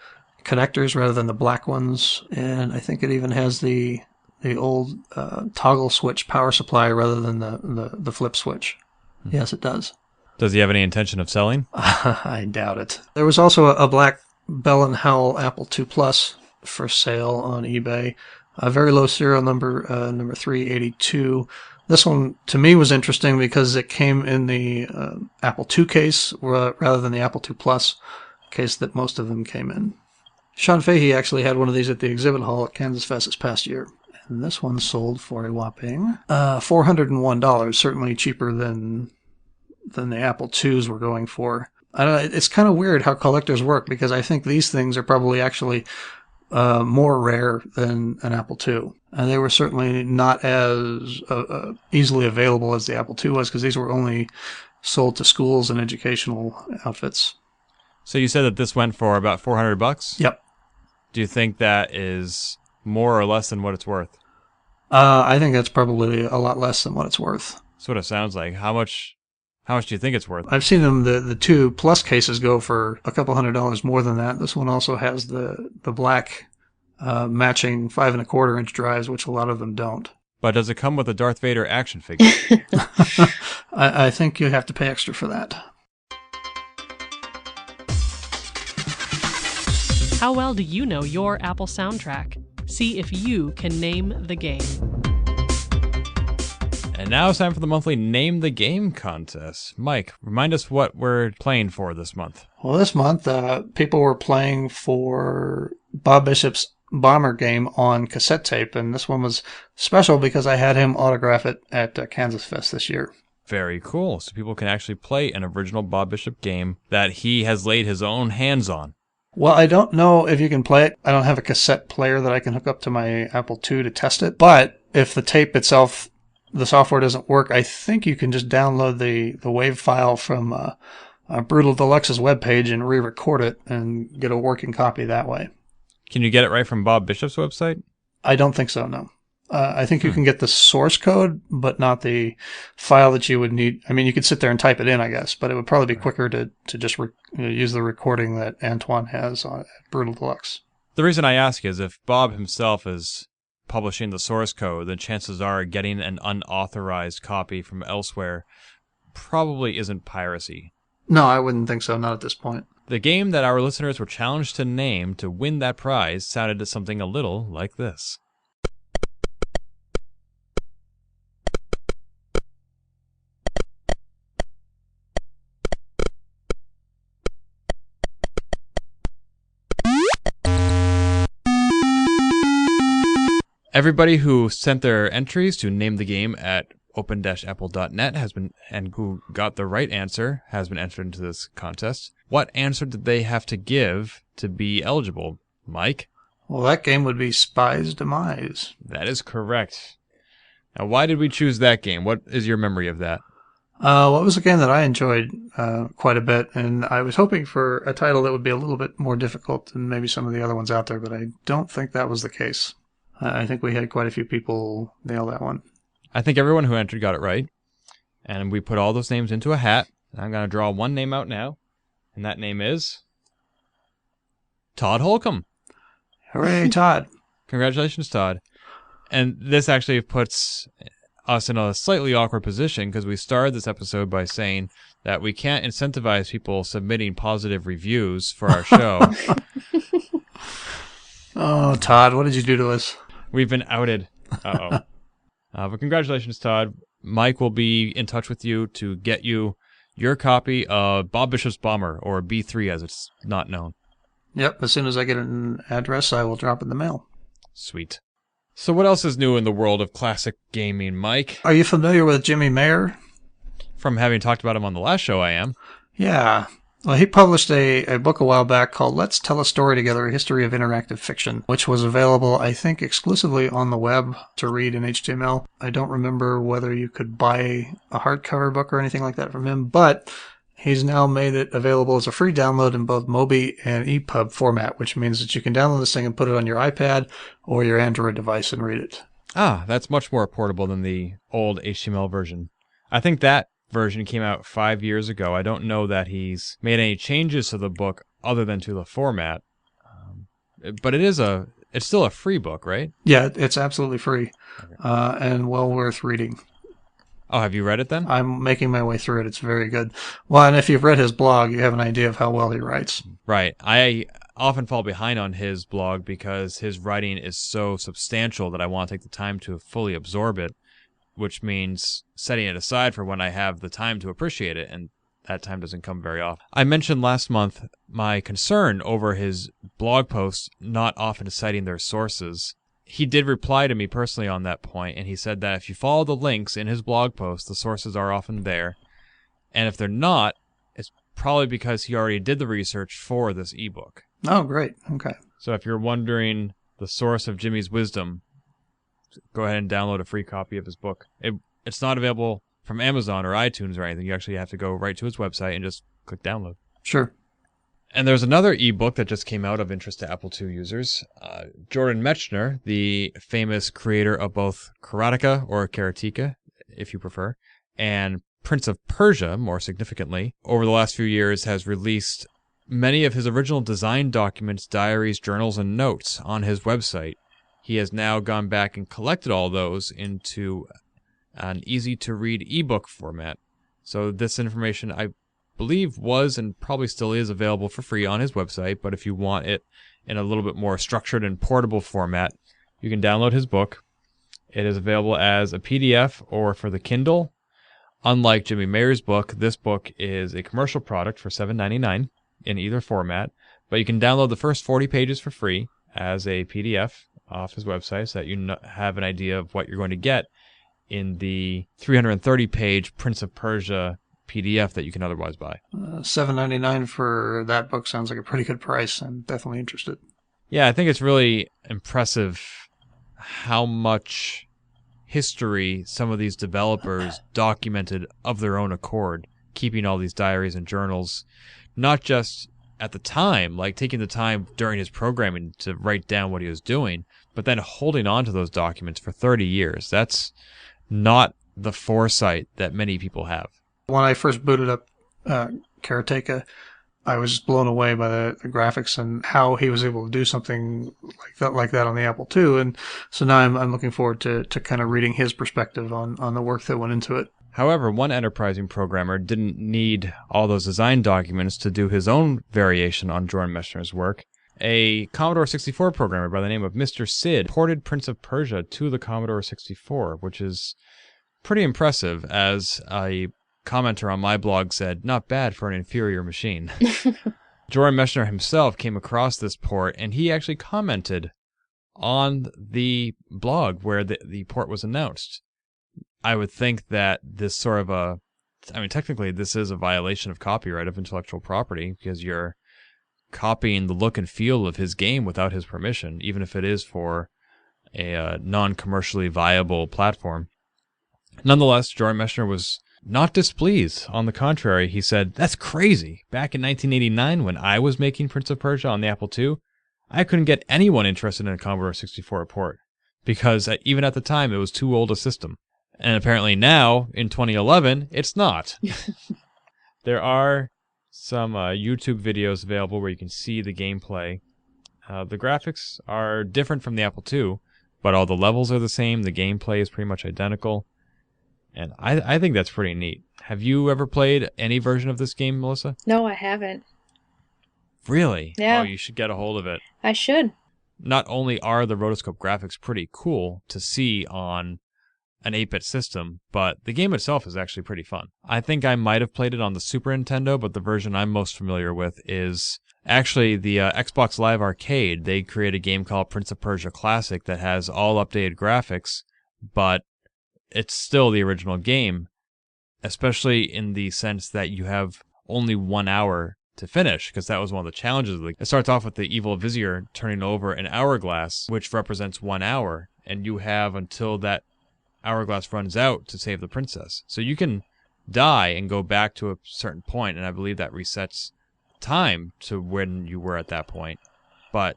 connectors rather than the black ones, and I think it even has the old toggle switch power supply rather than the flip switch. Yes, it does. Does he have any intention of selling? I doubt it. There was also a black Bell & Howell Apple II Plus for sale on eBay. A very low serial number, number 382. This one, to me, was interesting because it came in the Apple II case rather than the Apple II Plus case that most of them came in. Sean Fahey actually had one of these at the exhibit hall at Kansas Fest this past year. And this one sold for a whopping $401, certainly cheaper than the Apple IIs were going for. I don't know, it's kind of weird how collectors work, because I think these things are probably actually more rare than an Apple II. And they were certainly not as easily available as the Apple II was, because these were only sold to schools and educational outfits. So you said that this went for about $400? Yep. Do you think that is more or less than what it's worth? I think that's probably a lot less than what it's worth. That's what it sounds like. How much do you think it's worth? I've seen them, the 2 Plus cases go for a couple $100 more than that. This one also has the black matching 5 1/4 inch drives, which a lot of them don't. But does it come with a Darth Vader action figure? I think you have to pay extra for that. How well do you know your Apple soundtrack? See if you can name the game. And now it's time for the monthly Name the Game contest. Mike, remind us what we're playing for this month. Well, this month, people were playing for Bob Bishop's Bomber game on cassette tape, and this one was special because I had him autograph it at Kansas Fest this year. Very cool. So people can actually play an original Bob Bishop game that he has laid his own hands on. Well, I don't know if you can play it. I don't have a cassette player that I can hook up to my Apple II to test it. But if the tape itself, the software doesn't work, I think you can just download the WAV file from Brutal Deluxe's webpage and re-record it and get a working copy that way. Can you get it right from Bob Bishop's website? I don't think so, no. I think you can get the source code, but not the file that you would need. I mean, you could sit there and type it in, I guess, but it would probably be quicker to just use the recording that Antoine has on Brutal Deluxe. The reason I ask is if Bob himself is publishing the source code, then chances are getting an unauthorized copy from elsewhere probably isn't piracy. No, I wouldn't think so, not at this point. The game that our listeners were challenged to name to win that prize sounded something a little like this. Everybody who sent their entries to name the game at open-apple.net has been, and who got the right answer has been entered into this contest. What answer did they have to give to be eligible, Mike? Well, that game would be Spy's Demise. That is correct. Now, why did we choose that game? What is your memory of that? Well, it was a game that I enjoyed quite a bit, and I was hoping for a title that would be a little bit more difficult than maybe some of the other ones out there, but I don't think that was the case. I think we had quite a few people nail that one. I think everyone who entered got it right, and we put all those names into a hat. I'm going to draw one name out now, and that name is Todd Holcomb. Hooray, Todd. Congratulations, Todd. And this actually puts us in a slightly awkward position because we started this episode by saying that we can't incentivize people submitting positive reviews for our show. Oh, Todd, what did you do to us? We've been outed. Uh-oh. But congratulations, Todd. Mike will be in touch with you to get you your copy of Bob Bishop's Bomber, or B3 as it's not known. Yep, as soon as I get an address, I will drop it in the mail. Sweet. So what else is new in the world of classic gaming, Mike? Are you familiar with Jimmy Mayer? From having talked about him on the last show, I am. Yeah. Well, he published a book a while back called Let's Tell a Story Together, A History of Interactive Fiction, which was available, I think, exclusively on the web to read in HTML. I don't remember whether you could buy a hardcover book or anything like that from him, but he's now made it available as a free download in both Mobi and EPUB format, which means that you can download this thing and put it on your iPad or your Android device and read it. Ah, that's much more portable than the old HTML version. I think that version came out 5 years ago. I don't know that he's made any changes to the book other than to the format. But it's still a free book, right? Yeah, it's absolutely free. Okay. And well worth reading. Oh, have you read it then? I'm making my way through it. It's very good. Well, and if you've read his blog, you have an idea of how well he writes. Right. I often fall behind on his blog because his writing is so substantial that I want to take the time to fully absorb it, which means setting it aside for when I have the time to appreciate it, and that time doesn't come very often. I mentioned last month my concern over his blog posts not often citing their sources. He did reply to me personally on that point, and he said that if you follow the links in his blog post, the sources are often there. And if they're not, it's probably because he already did the research for this ebook. Oh, great. Okay. So if you're wondering the source of Jimmy's wisdom, go ahead and download a free copy of his book. It's not available from Amazon or iTunes or anything. You actually have to go right to his website and just click download. Sure. And there's another ebook that just came out of interest to Apple II users. Jordan Mechner, the famous creator of both Karateka, or Karateka, if you prefer, and Prince of Persia, more significantly, over the last few years has released many of his original design documents, diaries, journals, and notes on his website. He has now gone back and collected all those into an easy-to-read ebook format. So this information, I believe, was and probably still is available for free on his website, but if you want it in a little bit more structured and portable format, you can download his book. It is available as a PDF or for the Kindle. Unlike Jimmy Mayer's book, this book is a commercial product for $7.99 in either format, but you can download the first 40 pages for free as a PDF off his website so that you have an idea of what you're going to get in the 330-page Prince of Persia PDF that you can otherwise buy. $7.99 for that book sounds like a pretty good price. I'm definitely interested. Yeah, I think it's really impressive how much history some of these developers documented of their own accord, keeping all these diaries and journals, not just at the time, like taking the time during his programming to write down what he was doing, but then holding on to those documents for 30 years. That's not the foresight that many people have. When I first booted up Karateka, I was just blown away by the graphics and how he was able to do something like that on the Apple II. And so now I'm looking forward to kind of reading his perspective on the work that went into it. However, one enterprising programmer didn't need all those design documents to do his own variation on Jordan Mechner's work. A Commodore 64 programmer by the name of Mr. Sid ported Prince of Persia to the Commodore 64, which is pretty impressive, as a commenter on my blog said, not bad for an inferior machine. Jordan Mechner himself came across this port, and he actually commented on the blog where the port was announced. I would think that this sort of technically this is a violation of copyright of intellectual property because you're copying the look and feel of his game without his permission, even if it is for a non-commercially viable platform. Nonetheless, Jordan Mechner was not displeased. On the contrary, he said, "That's crazy. Back in 1989, when I was making Prince of Persia on the Apple II, I couldn't get anyone interested in a Commodore 64 port because even at the time, it was too old a system. And apparently now, in 2011, it's not." There are some YouTube videos available where you can see the gameplay. The graphics are different from the Apple II, but all the levels are the same. The gameplay is pretty much identical. And I think that's pretty neat. Have you ever played any version of this game, Melissa? No, I haven't. Really? Yeah. Oh, you should get a hold of it. I should. Not only are the rotoscope graphics pretty cool to see on an 8-bit system, but the game itself is actually pretty fun. I think I might have played it on the Super Nintendo, but the version I'm most familiar with is actually the Xbox Live Arcade. They create a game called Prince of Persia Classic that has all updated graphics, but it's still the original game, especially in the sense that you have only 1 hour to finish, because that was one of the challenges. It starts off with the evil vizier turning over an hourglass, which represents 1 hour, and you have until that hourglass runs out to save the princess. So you can die and go back to a certain point, and I believe that resets time to when you were at that point. But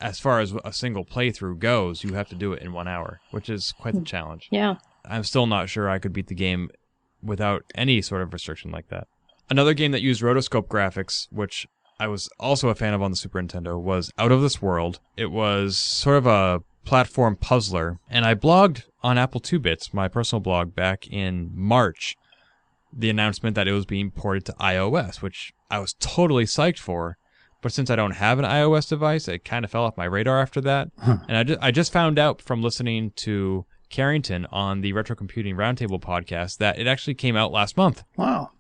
as far as a single playthrough goes, you have to do it in 1 hour, which is quite the challenge. Yeah. I'm still not sure I could beat the game without any sort of restriction like that. Another game that used rotoscope graphics, which I was also a fan of on the Super Nintendo, was Out of This World. It was sort of a platform puzzler, and I blogged on Apple 2-Bits, my personal blog, back in March, the announcement that it was being ported to iOS, which I was totally psyched for. But since I don't have an iOS device, it kind of fell off my radar after that. And I just found out from listening to Carrington on the Retrocomputing Roundtable podcast that it actually came out last month. Wow.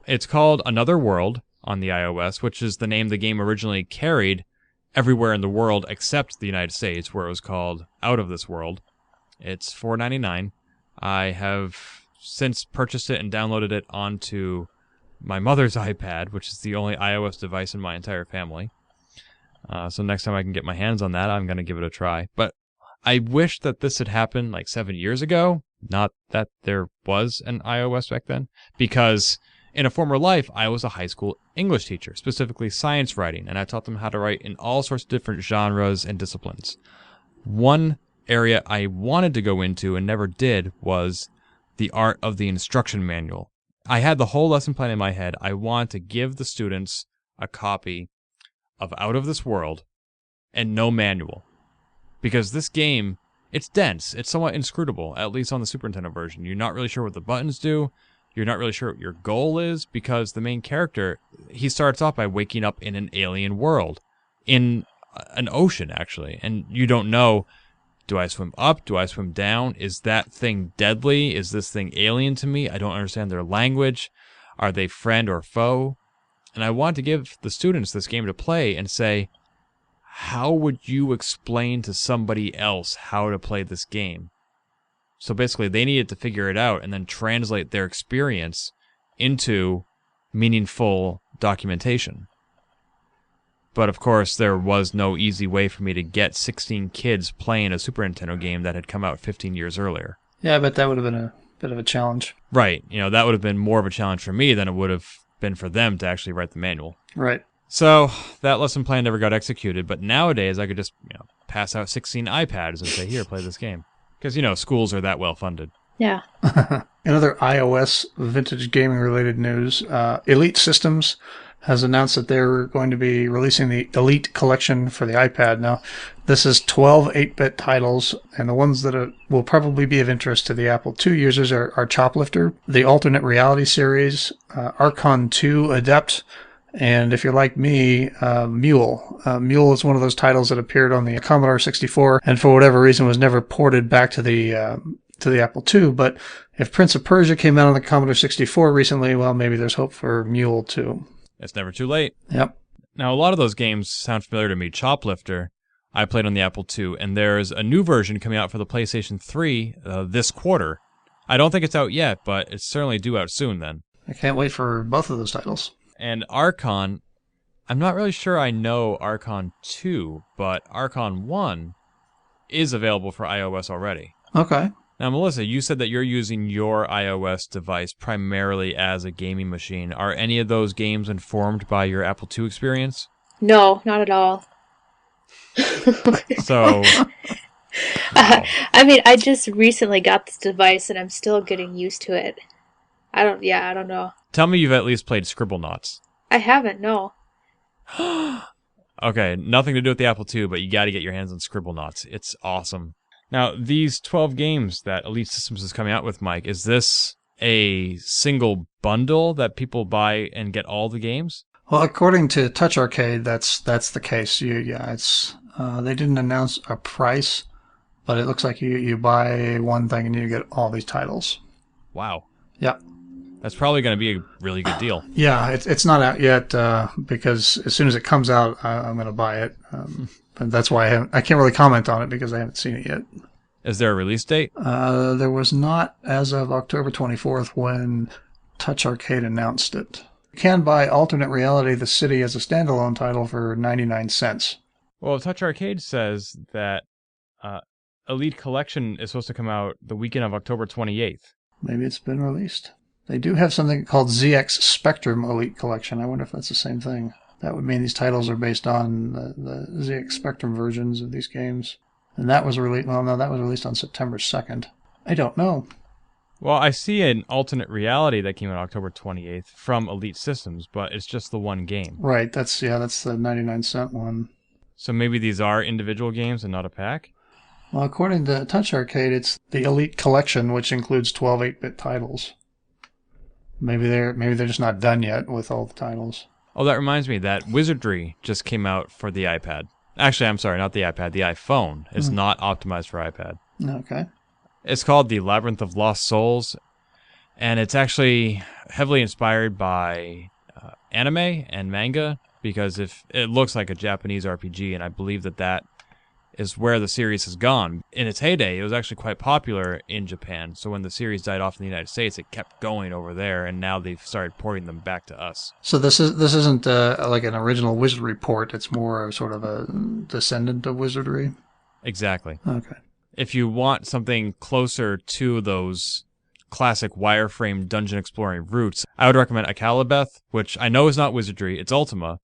It's called Another World on the iOS, which is the name the game originally carried everywhere in the world except the United States, where it was called Out of This World. It's $4.99. I have since purchased it and downloaded it onto my mother's iPad, which is the only iOS device in my entire family. So next time I can get my hands on that, I'm going to give it a try. But I wish that this had happened like 7 years ago, not that there was an iOS back then, because in a former life, I was a high school English teacher, specifically science writing, and I taught them how to write in all sorts of different genres and disciplines. One area I wanted to go into and never did was the art of the instruction manual. I had the whole lesson plan in my head. I wanted to give the students a copy of Out of This World and no manual. Because this game, it's dense. It's somewhat inscrutable, at least on the Super Nintendo version. You're not really sure what the buttons do. You're not really sure what your goal is, because the main character, he starts off by waking up in an alien world. In an ocean, actually. And you don't know, do I swim up? Do I swim down? Is that thing deadly? Is this thing alien to me? I don't understand their language. Are they friend or foe? And I want to give the students this game to play and say, how would you explain to somebody else how to play this game? So basically, they needed to figure it out and then translate their experience into meaningful documentation. But of course, there was no easy way for me to get 16 kids playing a Super Nintendo game that had come out 15 years earlier. Yeah, I bet that would have been a bit of a challenge. Right. That would have been more of a challenge for me than it would have been for them to actually write the manual. Right. So that lesson plan never got executed, but nowadays I could just pass out 16 iPads and say, here, play this game. Because, schools are that well funded. Yeah. In other iOS vintage gaming related news, Elite Systems has announced that they're going to be releasing the Elite Collection for the iPad. Now, this is 12 8-bit titles, and the ones that will probably be of interest to the Apple II users are Choplifter, the Alternate Reality series, Archon 2 Adept, and if you're like me, Mule. Mule is one of those titles that appeared on the Commodore 64 and for whatever reason was never ported back to the Apple II. But if Prince of Persia came out on the Commodore 64 recently, well, maybe there's hope for Mule too. It's never too late. Yep. Now, a lot of those games sound familiar to me. Choplifter, I played on the Apple II, and there's a new version coming out for the PlayStation 3 this quarter. I don't think it's out yet, but it's certainly due out soon then. I can't wait for both of those titles. And Archon, I'm not really sure I know Archon 2, but Archon 1 is available for iOS already. Okay. Now, Melissa, you said that you're using your iOS device primarily as a gaming machine. Are any of those games informed by your Apple II experience? No, not at all. So, I mean, I just recently got this device and I'm still getting used to it. I don't know. tell me you've at least played Scribblenauts. I haven't, no. Okay, nothing to do with the Apple II, but you got to get your hands on Scribblenauts. It's awesome. Now, these 12 games that Elite Systems is coming out with, Mike, is this a single bundle that people buy and get all the games? Well, according to Touch Arcade, that's the case. It's they didn't announce a price, but it looks like you buy one thing and you get all these titles. Wow. Yeah. That's probably going to be a really good deal. Yeah, it's not out yet because as soon as it comes out, I'm going to buy it. And that's why I can't really comment on it because I haven't seen it yet. Is there a release date? There was not as of October 24th when Touch Arcade announced it. You can buy Alternate Reality The City as a standalone title for 99 cents. Well, Touch Arcade says that Elite Collection is supposed to come out the weekend of October 28th. Maybe it's been released. They do have something called ZX Spectrum Elite Collection. I wonder if that's the same thing. That would mean these titles are based on the ZX Spectrum versions of these games. And that was released, that was released on September 2nd. I don't know. Well, I see an Alternate Reality that came out October 28th from Elite Systems, but it's just the one game. Right, that's the 99-cent one. So maybe these are individual games and not a pack? Well, according to Touch Arcade, it's the Elite Collection, which includes 12 8-bit titles. Maybe they're just not done yet with all the titles. Oh, that reminds me that Wizardry just came out for the iPad. Actually, I'm sorry, not the iPad. The iPhone is not optimized for iPad. Okay. It's called The Labyrinth of Lost Souls, and it's actually heavily inspired by anime and manga, because if it looks like a Japanese RPG, and I believe that is where the series has gone. In its heyday, it was actually quite popular in Japan, so when the series died off in the United States, it kept going over there, and now they've started porting them back to us. So this isn't like an original Wizardry port, it's more sort of a descendant of Wizardry? Exactly. Okay. If you want something closer to those classic wireframe dungeon exploring roots, I would recommend Akalabeth, which I know is not Wizardry, it's Ultima,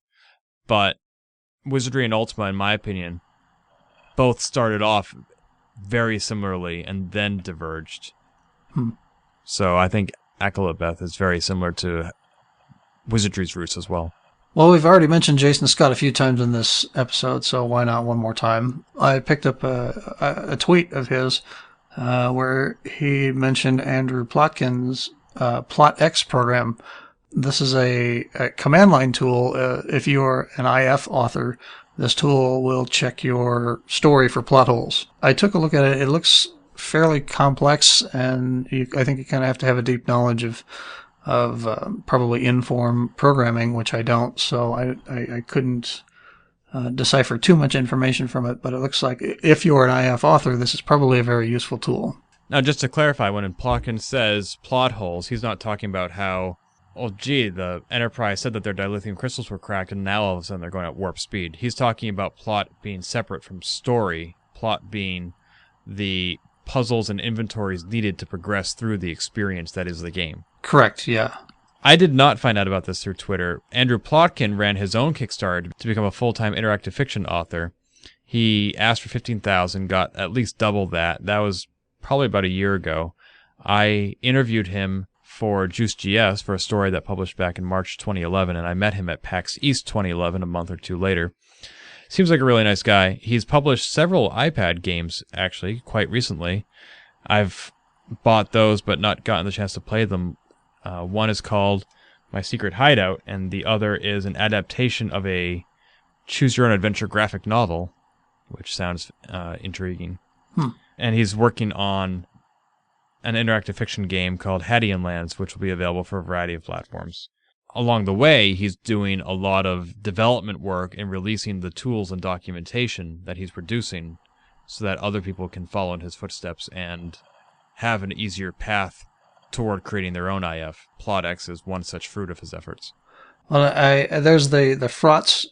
but Wizardry and Ultima, in my opinion, both started off very similarly and then diverged. So I think Akalabeth is very similar to Wizardry's roots as well. Well, we've already mentioned Jason Scott a few times in this episode, so why not one more time? I picked up a tweet of his where he mentioned Andrew Plotkin's PlotX program. This is a command line tool. If you're an IF author, this tool will check your story for plot holes. I took a look at it. It looks fairly complex, and I think you kind of have to have a deep knowledge of probably inform programming, which I don't, so I couldn't decipher too much information from it, but it looks like if you're an IF author, this is probably a very useful tool. Now, just to clarify, when Plotkin says plot holes, he's not talking about how, oh, gee, the Enterprise said that their dilithium crystals were cracked, and now all of a sudden they're going at warp speed. He's talking about plot being separate from story, plot being the puzzles and inventories needed to progress through the experience that is the game. Correct, yeah. I did not find out about this through Twitter. Andrew Plotkin ran his own Kickstarter to become a full-time interactive fiction author. He asked for $15,000, got at least double that. That was probably about a year ago. I interviewed him for Juice.gs for a story that published back in March 2011, and I met him at PAX East 2011 a month or two later. Seems like a really nice guy. He's published several iPad games, actually, quite recently. I've bought those but not gotten the chance to play them. One is called My Secret Hideout, and the other is an adaptation of a choose-your-own-adventure graphic novel, which sounds intriguing. And he's working on an interactive fiction game called Hadean Lands, which will be available for a variety of platforms. along the way, he's doing a lot of development work and releasing the tools and documentation that he's producing so that other people can follow in his footsteps and have an easier path toward creating their own IF. Plot X is one such fruit of his efforts. Well, there's the Frauds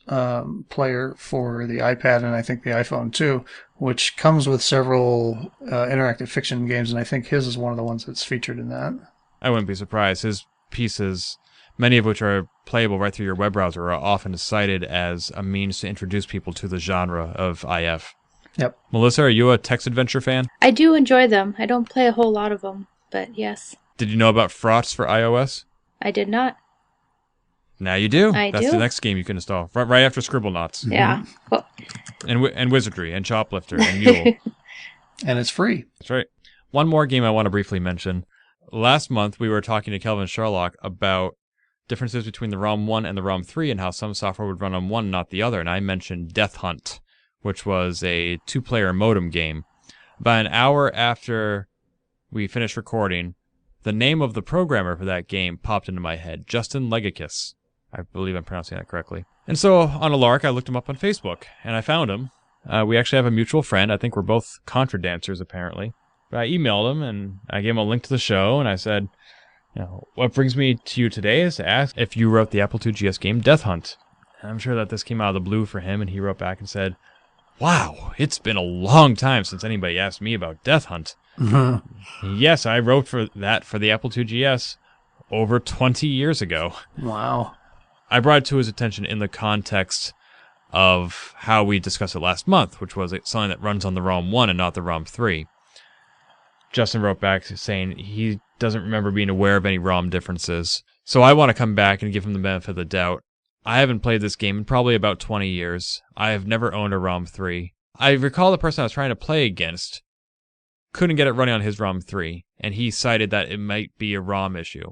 player for the iPad and I think the iPhone too, which comes with several interactive fiction games, and I think his is one of the ones that's featured in that. I wouldn't be surprised. His pieces, many of which are playable right through your web browser, are often cited as a means to introduce people to the genre of IF. Yep. Melissa, are you a text adventure fan? I do enjoy them. I don't play a whole lot of them, but yes. Did you know about Frauds for iOS? I did not. Now you do. I That's do. the next game you can install. Right after Scribblenauts. Yeah. Cool. And Wizardry, and Choplifter, and Mule. And it's free. That's right. One more game I want to briefly mention. Last month, we were talking to Kelvin Sherlock about differences between the ROM 1 and the ROM 3 and how some software would run on one, not the other. And I mentioned Death Hunt, which was a 2-player modem game. About an hour after we finished recording, the name of the programmer for that game popped into my head, Justin Legakis. I believe I'm pronouncing that correctly. And so, on a lark, I looked him up on Facebook, and I found him. We actually have a mutual friend. I think we're both Contra dancers, apparently. But I emailed him, and I gave him a link to the show, and I said, what brings me to you today is to ask if you wrote the Apple II GS game Death Hunt. And I'm sure that this came out of the blue for him, and he wrote back and said, wow, it's been a long time since anybody asked me about Death Hunt. Mm-hmm. Yes, I wrote for the Apple II GS over 20 years ago. Wow. I brought it to his attention in the context of how we discussed it last month, which was something that runs on the ROM 1 and not the ROM 3. Justin wrote back saying he doesn't remember being aware of any ROM differences. So I want to come back and give him the benefit of the doubt. I haven't played this game in probably about 20 years. I have never owned a ROM 3. I recall the person I was trying to play against couldn't get it running on his ROM 3, and he cited that it might be a ROM issue.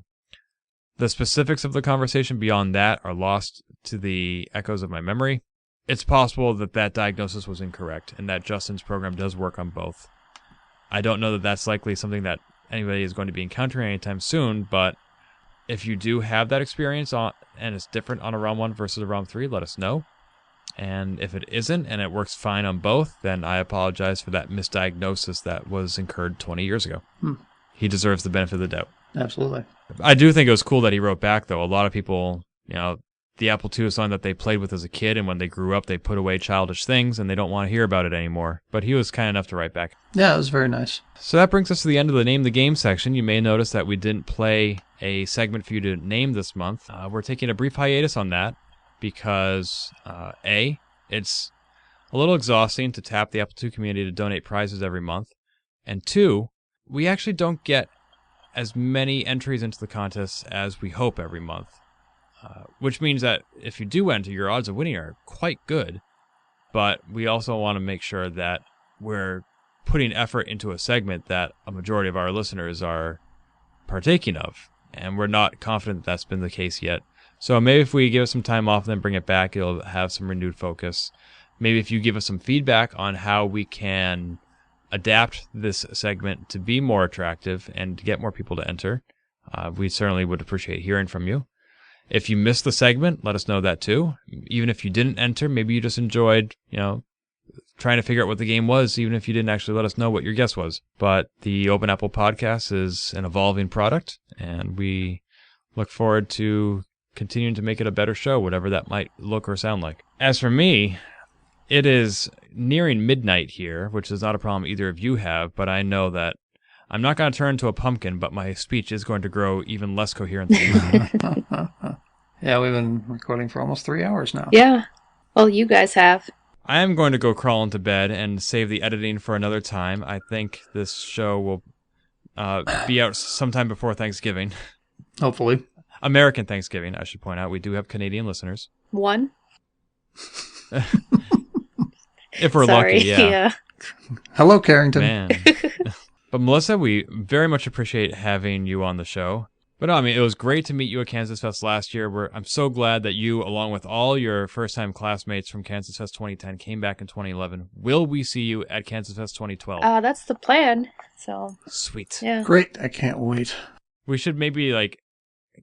The specifics of the conversation beyond that are lost to the echoes of my memory. It's possible that that diagnosis was incorrect, and that Justin's program does work on both. I don't know that that's likely something that anybody is going to be encountering anytime soon, but if you do have that experience and it's different on a ROM 1 versus a ROM 3, let us know. And if it isn't and it works fine on both, then I apologize for that misdiagnosis that was incurred 20 years ago. He deserves the benefit of the doubt. Absolutely. I do think it was cool that he wrote back, though. A lot of people, the Apple II is something that they played with as a kid, and when they grew up, they put away childish things, and they don't want to hear about it anymore. But he was kind enough to write back. Yeah, it was very nice. So that brings us to the end of the Name the Game section. You may notice that we didn't play a segment for you to name this month. We're taking a brief hiatus on that because, A, it's a little exhausting to tap the Apple II community to donate prizes every month, and 2, we actually don't get as many entries into the contest as we hope every month. Which means that if you do enter, your odds of winning are quite good. But we also want to make sure that we're putting effort into a segment that a majority of our listeners are partaking of. And we're not confident that that's been the case yet. So maybe if we give us some time off and then bring it back, it'll have some renewed focus. Maybe if you give us some feedback on how we can adapt this segment to be more attractive and to get more people to enter, we certainly would appreciate hearing from you. If you missed the segment, let us know that too. Even if you didn't enter, maybe you just enjoyed, trying to figure out what the game was, even if you didn't actually let us know what your guess was. But the Open Apple Podcast is an evolving product, and we look forward to continuing to make it a better show, whatever that might look or sound like. As for me, it is nearing midnight here, which is not a problem either of you have, but I know that I'm not going to turn into a pumpkin, but my speech is going to grow even less coherent than Yeah, we've been recording for almost 3 hours now. Yeah. Well, you guys have. I am going to go crawl into bed and save the editing for another time. I think this show will be out sometime before Thanksgiving. Hopefully. American Thanksgiving, I should point out. We do have Canadian listeners. One. If we're Sorry. lucky, yeah. Hello, Carrington. Man. But Melissa, we very much appreciate having you on the show. But no, it was great to meet you at Kansas Fest last year. I'm so glad that you, along with all your first-time classmates from Kansas Fest 2010, came back in 2011. Will we see you at Kansas Fest 2012? That's the plan. So. Sweet. Yeah. Great. I can't wait. We should maybe,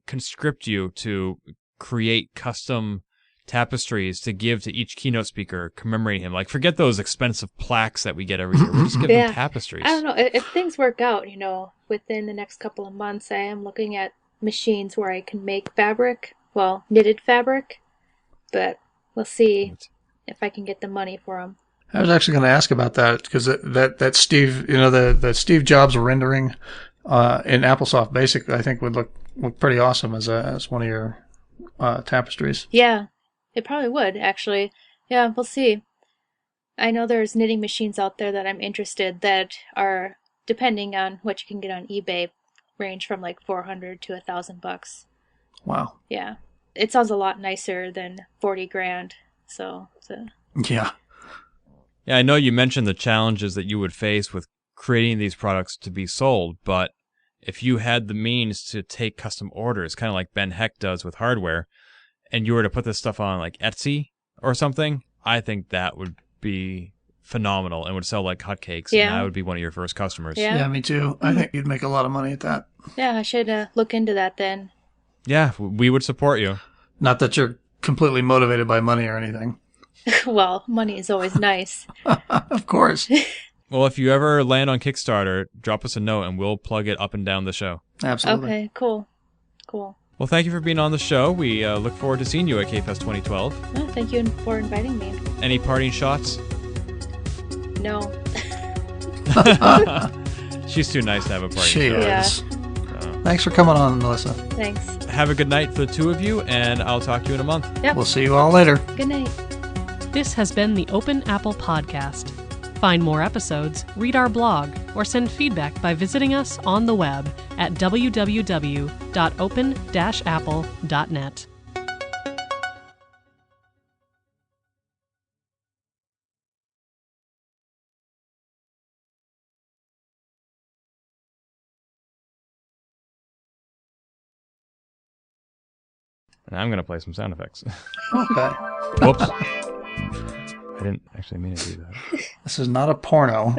conscript you to create custom tapestries to give to each keynote speaker commemorating him. Like, forget those expensive plaques that we get every year. We'll just give them tapestries. I don't know. If things work out, within the next couple of months, I am looking at machines where I can make fabric, knitted fabric, but we'll see if I can get the money for them. I was actually going to ask about that because that Steve, the Steve Jobs rendering in AppleSoft Basic, I think would look pretty awesome as one of your tapestries. Yeah, it probably would, actually. Yeah, we'll see. I know there's knitting machines out there that I'm interested that are, depending on what you can get on eBay, range from like $400 to $1,000. Wow. Yeah. It sounds a lot nicer than 40 grand. So, yeah. Yeah, I know you mentioned the challenges that you would face with creating these products to be sold, but if you had the means to take custom orders, kind of like Ben Heck does with hardware, and you were to put this stuff on like Etsy or something, I think that would be phenomenal and would sell like hotcakes. Yeah. And I would be one of your first customers. Yeah, me too. I think you'd make a lot of money at that. Yeah, I should look into that then. Yeah, we would support you. Not that you're completely motivated by money or anything. Well, money is always nice. Of course. Well, if you ever land on Kickstarter, drop us a note and we'll plug it up and down the show. Absolutely. Okay, cool. Well, thank you for being on the show. We look forward to seeing you at KFest 2012. Oh, thank you for inviting me. Any parting shots? No. She's too nice to have a party. She shot. is. Thanks for coming on, Melissa. Thanks. Have a good night for the two of you, and I'll talk to you in a month. Yep. We'll see you all later. Good night. This has been the Open Apple Podcast. Find more episodes, read our blog, or send feedback by visiting us on the web at www.open-apple.net. And I'm going to play some sound effects. Okay. Whoops. I didn't actually mean to do that. This is not a porno.